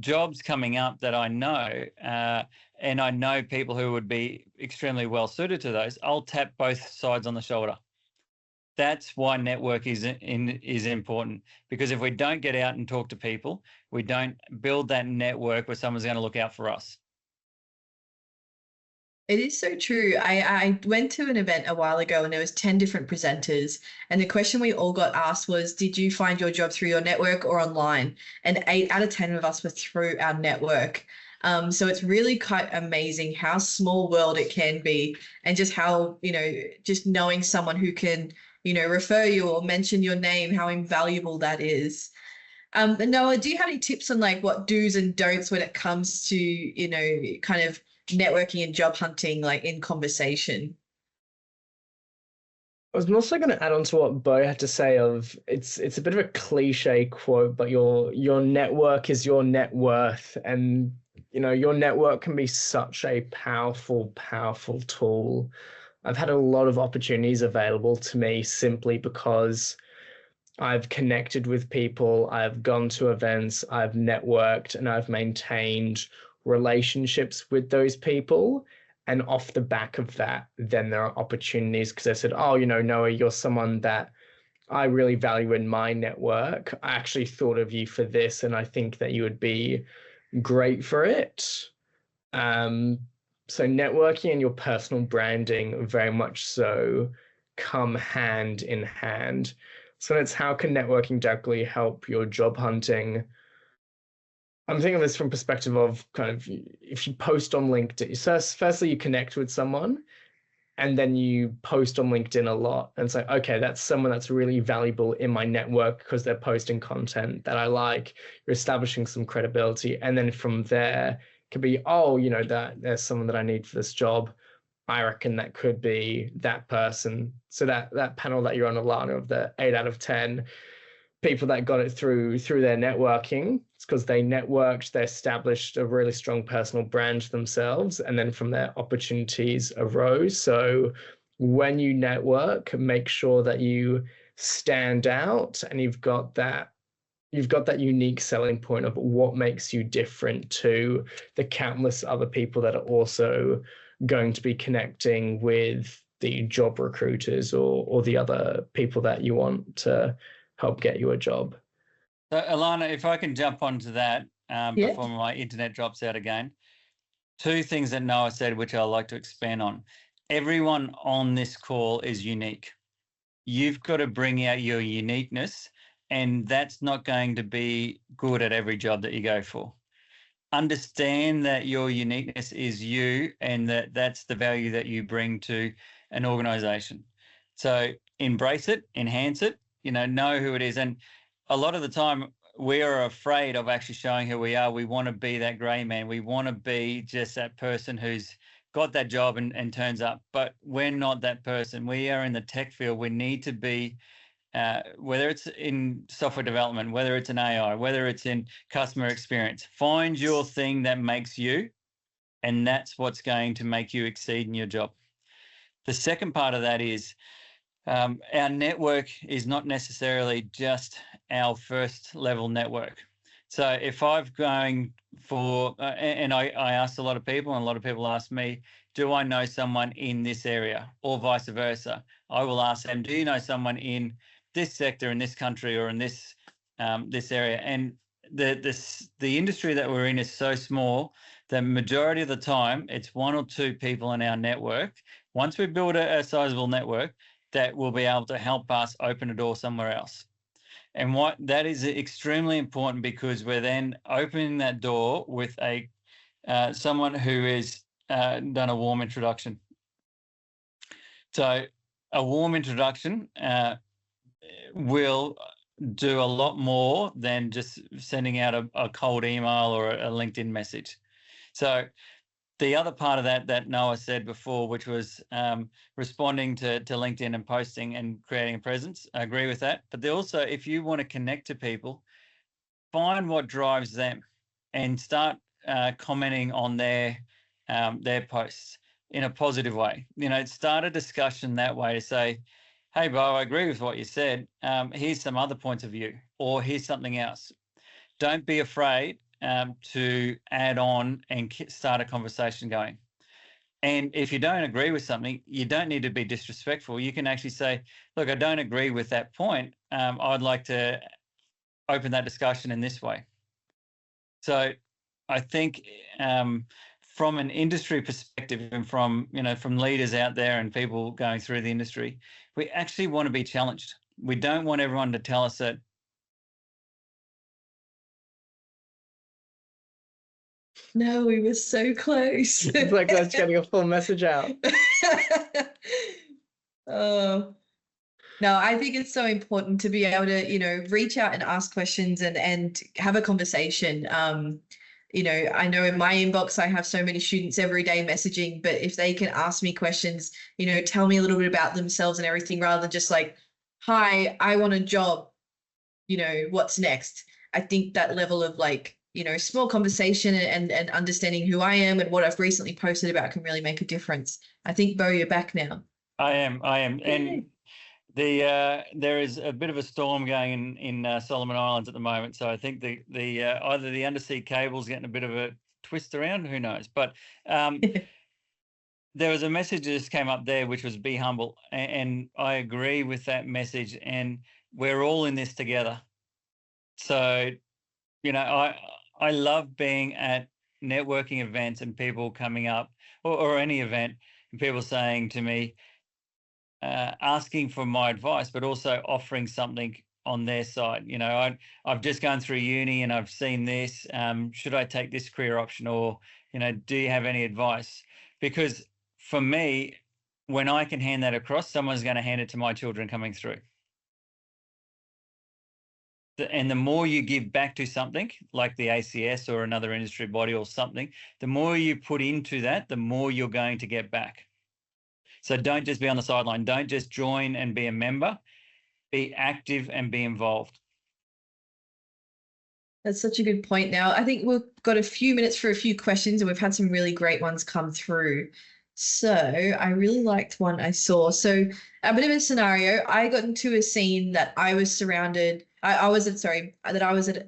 jobs coming up that I know, and I know people who would be extremely well suited to those, I'll tap both sides on the shoulder. That's why network is important, because if we don't get out and talk to people, we don't build that network where someone's going to look out for us. It is so true. I went to an event a while ago and there was 10 different presenters. And the question we all got asked was, did you find your job through your network or online? And 8 out of 10 of us were through our network. So it's really quite amazing how small world it can be, and just how, you know, just knowing someone who can, you know, refer you or mention your name, how invaluable that is. Noah, do you have any tips on like what do's and don'ts when it comes to, you know, kind of networking and job hunting, like in conversation? I was also going to add on to what Bo had to say of it's a bit of a cliche quote, but your network is your net worth. And your network can be such a powerful, powerful tool. I've had a lot of opportunities available to me simply because I've connected with people, I've gone to events, I've networked, and I've maintained relationships with those people. And off the back of that, then there are opportunities because I said, oh, Noah, you're someone that I really value in my network. I actually thought of you for this, and I think that you would be great for it. So networking and your personal branding very much so come hand in hand. So it's how can networking directly help your job hunting? I'm thinking of this from perspective of kind of if you post on LinkedIn. So firstly, you connect with someone and then you post on LinkedIn a lot. And it's like, okay, that's someone that's really valuable in my network because they're posting content that I like. You're establishing some credibility. And then from there, it could be, oh, that there's someone that I need for this job. I reckon that could be that person. So that panel that you're on, Alana, of the 8 out of 10 people that got it through their networking, it's because they networked, they established a really strong personal brand themselves, and then from there opportunities arose. So when you network, make sure that you stand out and you've got that unique selling point of what makes you different to the countless other people that are also going to be connecting with the job recruiters or the other people that you want to help get you a job. So, Alana, if I can jump onto that before my internet drops out again. 2 things that Noah said, which I'd like to expand on. Everyone on this call is unique. You've got to bring out your uniqueness, and that's not going to be good at every job that you go for. Understand that your uniqueness is you and that's the value that you bring to an organization. So embrace it, enhance it, know who it is. And a lot of the time we are afraid of actually showing who we are. We want to be that gray man. We want to be just that person who's got that job and turns up, but we're not that person. We are in the tech field. We need to be whether it's in software development, whether it's in AI, whether it's in customer experience, find your thing that makes you, and that's what's going to make you exceed in your job. The second part of that is our network is not necessarily just our first level network. So if I'm going for, and I asked a lot of people, and a lot of people ask me, do I know someone in this area, or vice versa? I will ask them, do you know someone in this sector, in this country, or in this area? And the industry that we're in is so small that majority of the time it's 1 or 2 people in our network. Once we build a sizable network, that will be able to help us open a door somewhere else. And what that is extremely important, because we're then opening that door with a someone who has done a warm introduction. So a warm introduction will do a lot more than just sending out a cold email or a LinkedIn message. So the other part of that Noah said before, which was responding to LinkedIn and posting and creating a presence, I agree with that. But also, if you want to connect to people, find what drives them and start commenting on their posts in a positive way. Start a discussion that way to say, hey, Bo, I agree with what you said. Here's some other points of view, or here's something else. Don't be afraid to add on and start a conversation going. And if you don't agree with something, you don't need to be disrespectful. You can actually say, look, I don't agree with that point. I'd like to open that discussion in this way. So I think from an industry perspective, and from leaders out there and people going through the industry, we actually want to be challenged. We don't want everyone to tell us that. No, we were so close. It's like that's getting a full message out. Oh. No, I think it's so important to be able to, reach out and ask questions and have a conversation. I know in my inbox, I have so many students every day messaging, but if they can ask me questions, tell me a little bit about themselves and everything, rather than just like, hi, I want a job, what's next? I think that level of like small conversation and understanding who I am and what I've recently posted about can really make a difference. I think, Bo, you're back now. I am. Yay. And there is a bit of a storm going in Solomon Islands at the moment, so I think the either the undersea cable's getting a bit of a twist around, who knows? But there was a message that just came up there, which was be humble, and I agree with that message. And we're all in this together. So, I love being at networking events and people coming up, or any event, and people saying to me, asking for my advice, but also offering something on their side. I've just gone through uni and I've seen this. Should I take this career option, or do you have any advice? Because for me, when I can hand that across, someone's going to hand it to my children coming through. And the more you give back to something like the ACS or another industry body or something, the more you put into that, the more you're going to get back. So don't just be on the sideline. Don't just join and be a member. Be active and be involved. That's such a good point. Now, I think we've got a few minutes for a few questions, and we've had some really great ones come through. So I really liked one I saw. So a bit of a scenario, I got into a scene that I was surrounded, I was at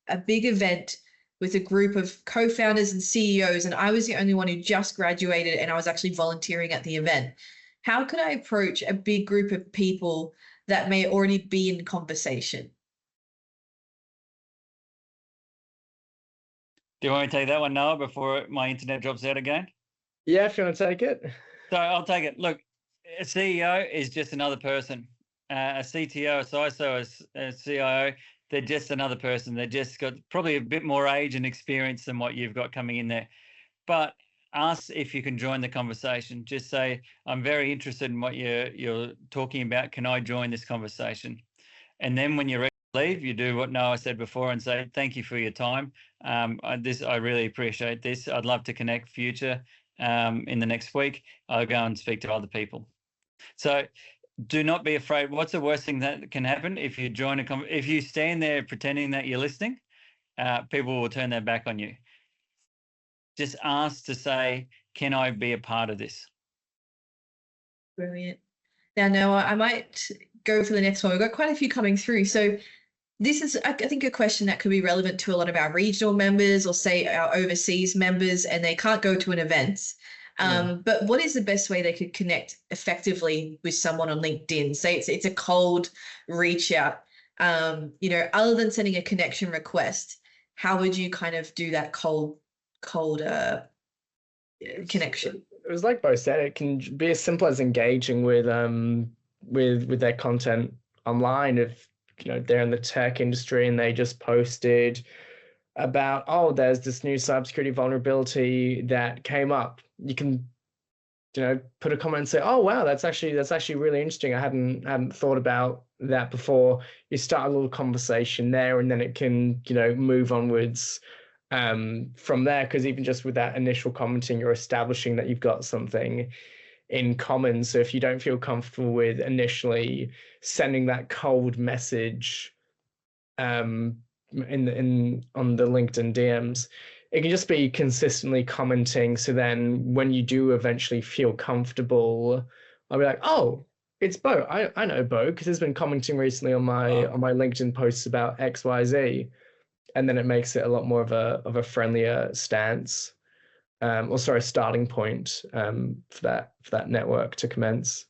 a big event with a group of co-founders and CEOs, and I was the only one who just graduated, and I was actually volunteering at the event. How could I approach a big group of people that may already be in conversation? Do you want me to take that one, Noah, before my internet drops out again? Yeah, if you want to take it. So I'll take it. Look, a CEO is just another person. A CTO, a CISO, a CIO, they're just another person. They've just got probably a bit more age and experience than what you've got coming in there. But ask if you can join the conversation. Just say, I'm very interested in what you're talking about. Can I join this conversation? And then when you're ready to leave, you do what Noah said before and say, thank you for your time. I really appreciate this. I'd love to connect future. In the next week, I'll go and speak to other people. So do not be afraid. What's the worst thing that can happen if you join if you stand there pretending that you're listening? People will turn their back on you. Just ask to say, can I be a part of this? Brilliant. Now, Noah, I might go for the next one. We've got quite a few coming through. So this is, I think, a question that could be relevant to a lot of our regional members or say our overseas members, and they can't go to an event. But what is the best way they could connect effectively with someone on LinkedIn? Say it's a cold reach out, other than sending a connection request, how would you kind of do that cold connection? It was like Bo said, it can be as simple as engaging with their content online. If they're in the tech industry and they just posted about, oh, there's this new cybersecurity vulnerability that came up, you can put a comment and say, oh wow, that's actually really interesting. I hadn't thought about that before. You start a little conversation there, and then it can move onwards from there, because even just with that initial commenting, you're establishing that you've got something in common. So if you don't feel comfortable with initially sending that cold message on the LinkedIn DMs, it can just be consistently commenting. So then when you do eventually feel comfortable, I'll be like, oh, it's Bo. I know Bo because he's been commenting recently on my LinkedIn posts about XYZ. And then it makes it a lot more of a friendlier stance. Starting point for that network to commence.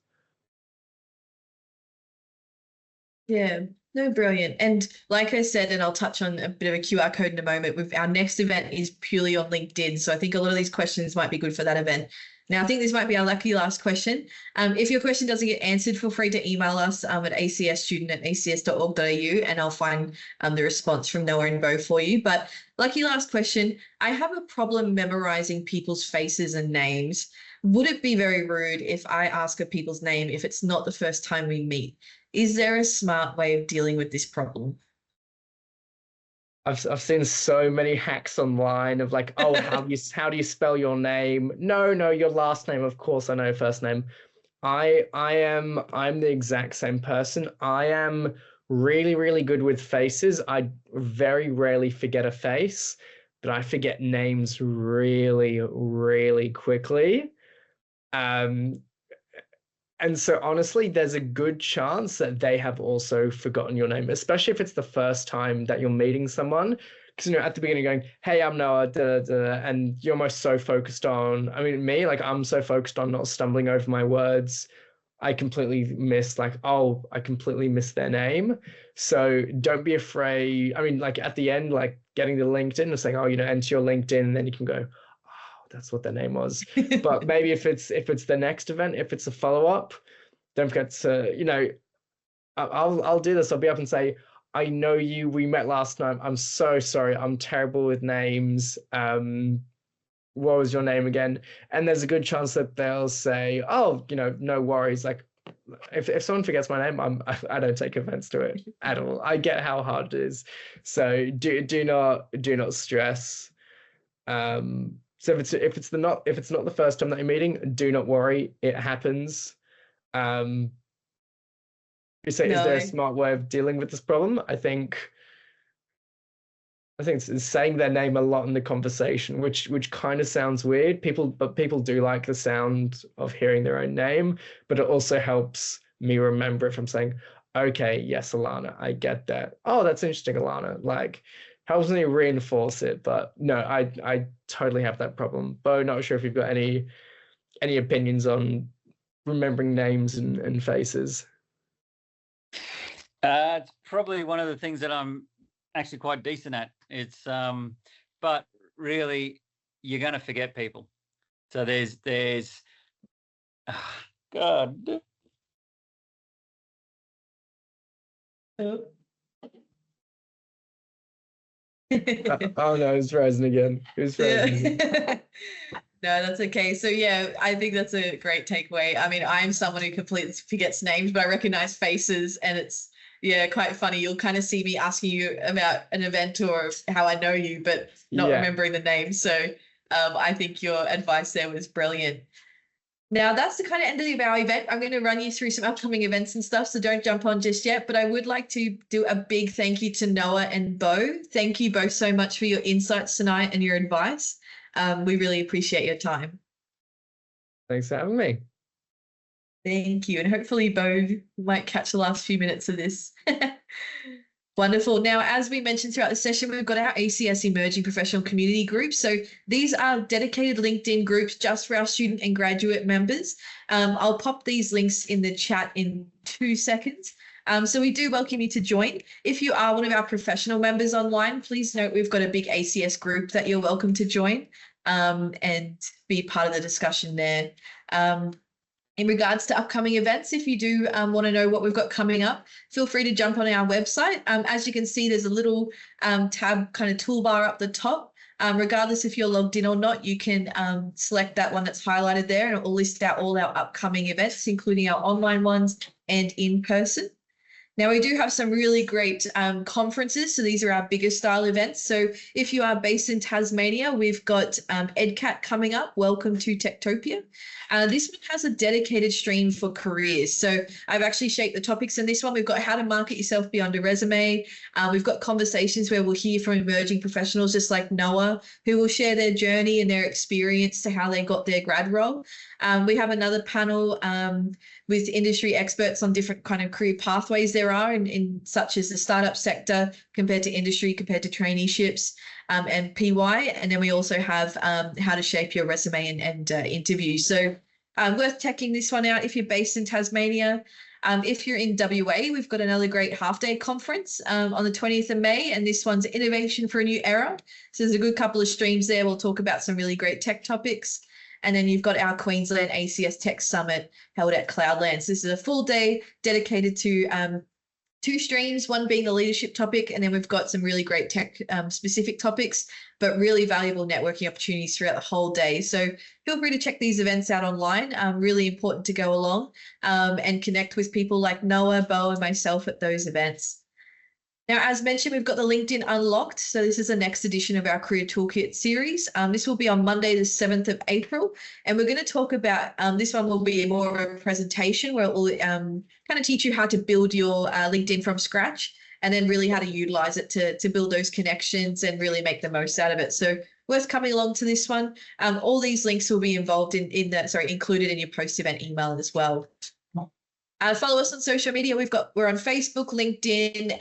Yeah, no, brilliant. And like I said, and I'll touch on a bit of a QR code in a moment, with our next event is purely on LinkedIn. So I think a lot of these questions might be good for that event. Now, I think this might be our lucky last question. If your question doesn't get answered, feel free to email us at acsstudent@acs.org.au, and I'll find the response from Noah and Bo for you. But lucky last question, I have a problem memorizing people's faces and names. Would it be very rude if I ask a people's name if it's not the first time we meet? Is there a smart way of dealing with this problem? I've seen so many hacks online of like, oh, how do you spell your name? No, your last name. Of course, I know first name. I'm the exact same person. I am really, really good with faces. I very rarely forget a face, but I forget names really, really quickly. And so honestly, there's a good chance that they have also forgotten your name, especially if it's the first time that you're meeting someone. Because, at the beginning going, hey, I'm Noah, da, da, da, and you're almost so focused on, me, like I'm so focused on not stumbling over my words. I completely missed I completely missed their name. So don't be afraid. Like at the end, like getting the LinkedIn and saying, oh, enter your LinkedIn, and then you can go, that's what their name was. But maybe if it's the next event, if it's a follow-up, don't forget to, I'll do this. I'll be up and say, I know you, we met last night. I'm so sorry. I'm terrible with names. What was your name again? And there's a good chance that they'll say, oh, no worries. Like if someone forgets my name, I don't take offense to it at all. I get how hard it is. So do not stress. So if it's not the first time that you're meeting, do not worry. It happens. You say, is there a smart way of dealing with this problem? I think it's saying their name a lot in the conversation, which kind of sounds weird. People do like the sound of hearing their own name, but it also helps me remember it from saying, okay, yes, Alana, I get that. Oh, that's interesting, Alana. Like, helps me reinforce it. But no, I totally have that problem. Bo, not sure if you've got any opinions on remembering names and faces. It's probably one of the things that I'm actually quite decent at. It's but really you're going to forget people. So there's God. Oh. Oh no, it's frozen again. It's frozen. Yeah. No, that's okay. So yeah, I think that's a great takeaway. I'm someone who completely forgets names, but I recognize faces, and it's quite funny. You'll kind of see me asking you about an event or how I know you, but not remembering the name. So I think your advice there was brilliant. Now, that's the kind of end of our event. I'm going to run you through some upcoming events and stuff, so don't jump on just yet. But I would like to do a big thank you to Noah and Bo. Thank you both so much for your insights tonight and your advice. We really appreciate your time. Thanks for having me. Thank you. And hopefully Bo might catch the last few minutes of this. Wonderful. Now, as we mentioned throughout the session, we've got our ACS Emerging Professional Community groups. So these are dedicated LinkedIn groups just for our student and graduate members. I'll pop these links in the chat in 2 seconds. So we do welcome you to join. If you are one of our professional members online, please note we've got a big ACS group that you're welcome to join and be part of the discussion there. In regards to upcoming events, if you do want to know what we've got coming up, feel free to jump on our website. As you can see, there's a little tab kind of toolbar up the top. Regardless if you're logged in or not, you can select that one that's highlighted there, and it will list out all our upcoming events, including our online ones and in person. Now, we do have some really great conferences. So these are our bigger style events. So if you are based in Tasmania, we've got EdCat coming up. Welcome to Techtopia. This one has a dedicated stream for careers. So I've actually shaped the topics in this one. We've got how to market yourself beyond a resume. We've got conversations where we'll hear from emerging professionals just like Noah, who will share their journey and their experience to how they got their grad role. We have another panel with industry experts on different kind of career pathways there are in such as the startup sector compared to industry, compared to traineeships and PY. And then we also have how to shape your resume and interview. So worth checking this one out if you're based in Tasmania. If you're in WA, we've got another great half-day conference on the 20th of May, and this one's Innovation for a New Era. So there's a good couple of streams there. We'll talk about some really great tech topics. And then you've got our Queensland ACS Tech Summit held at Cloudland. So this is a full day dedicated to 2 streams, one being the leadership topic, and then we've got some really great tech specific topics, but really valuable networking opportunities throughout the whole day. So feel free to check these events out online. Really important to go along and connect with people like Noah, Bo, and myself at those events. Now, as mentioned, we've got the LinkedIn Unlocked. So this is the next edition of our Career Toolkit series. This will be on Monday, the 7th of April. And we're going to talk about, this one will be more of a presentation where it will kind of teach you how to build your LinkedIn from scratch, and then really how to utilize it to build those connections and really make the most out of it. So worth coming along to this one. All these links will be involved included in your post event email as well. Follow us on social media. We're on Facebook, LinkedIn,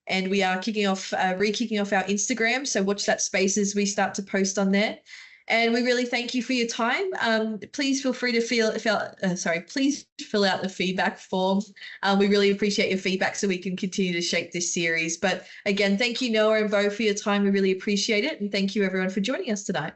and we are kicking off our Instagram. So watch that space as we start to post on there. And we really thank you for your time. Please feel free to please fill out the feedback form. We really appreciate your feedback so we can continue to shape this series. But again, thank you, Noah and Bo, for your time. We really appreciate it. And thank you everyone for joining us tonight.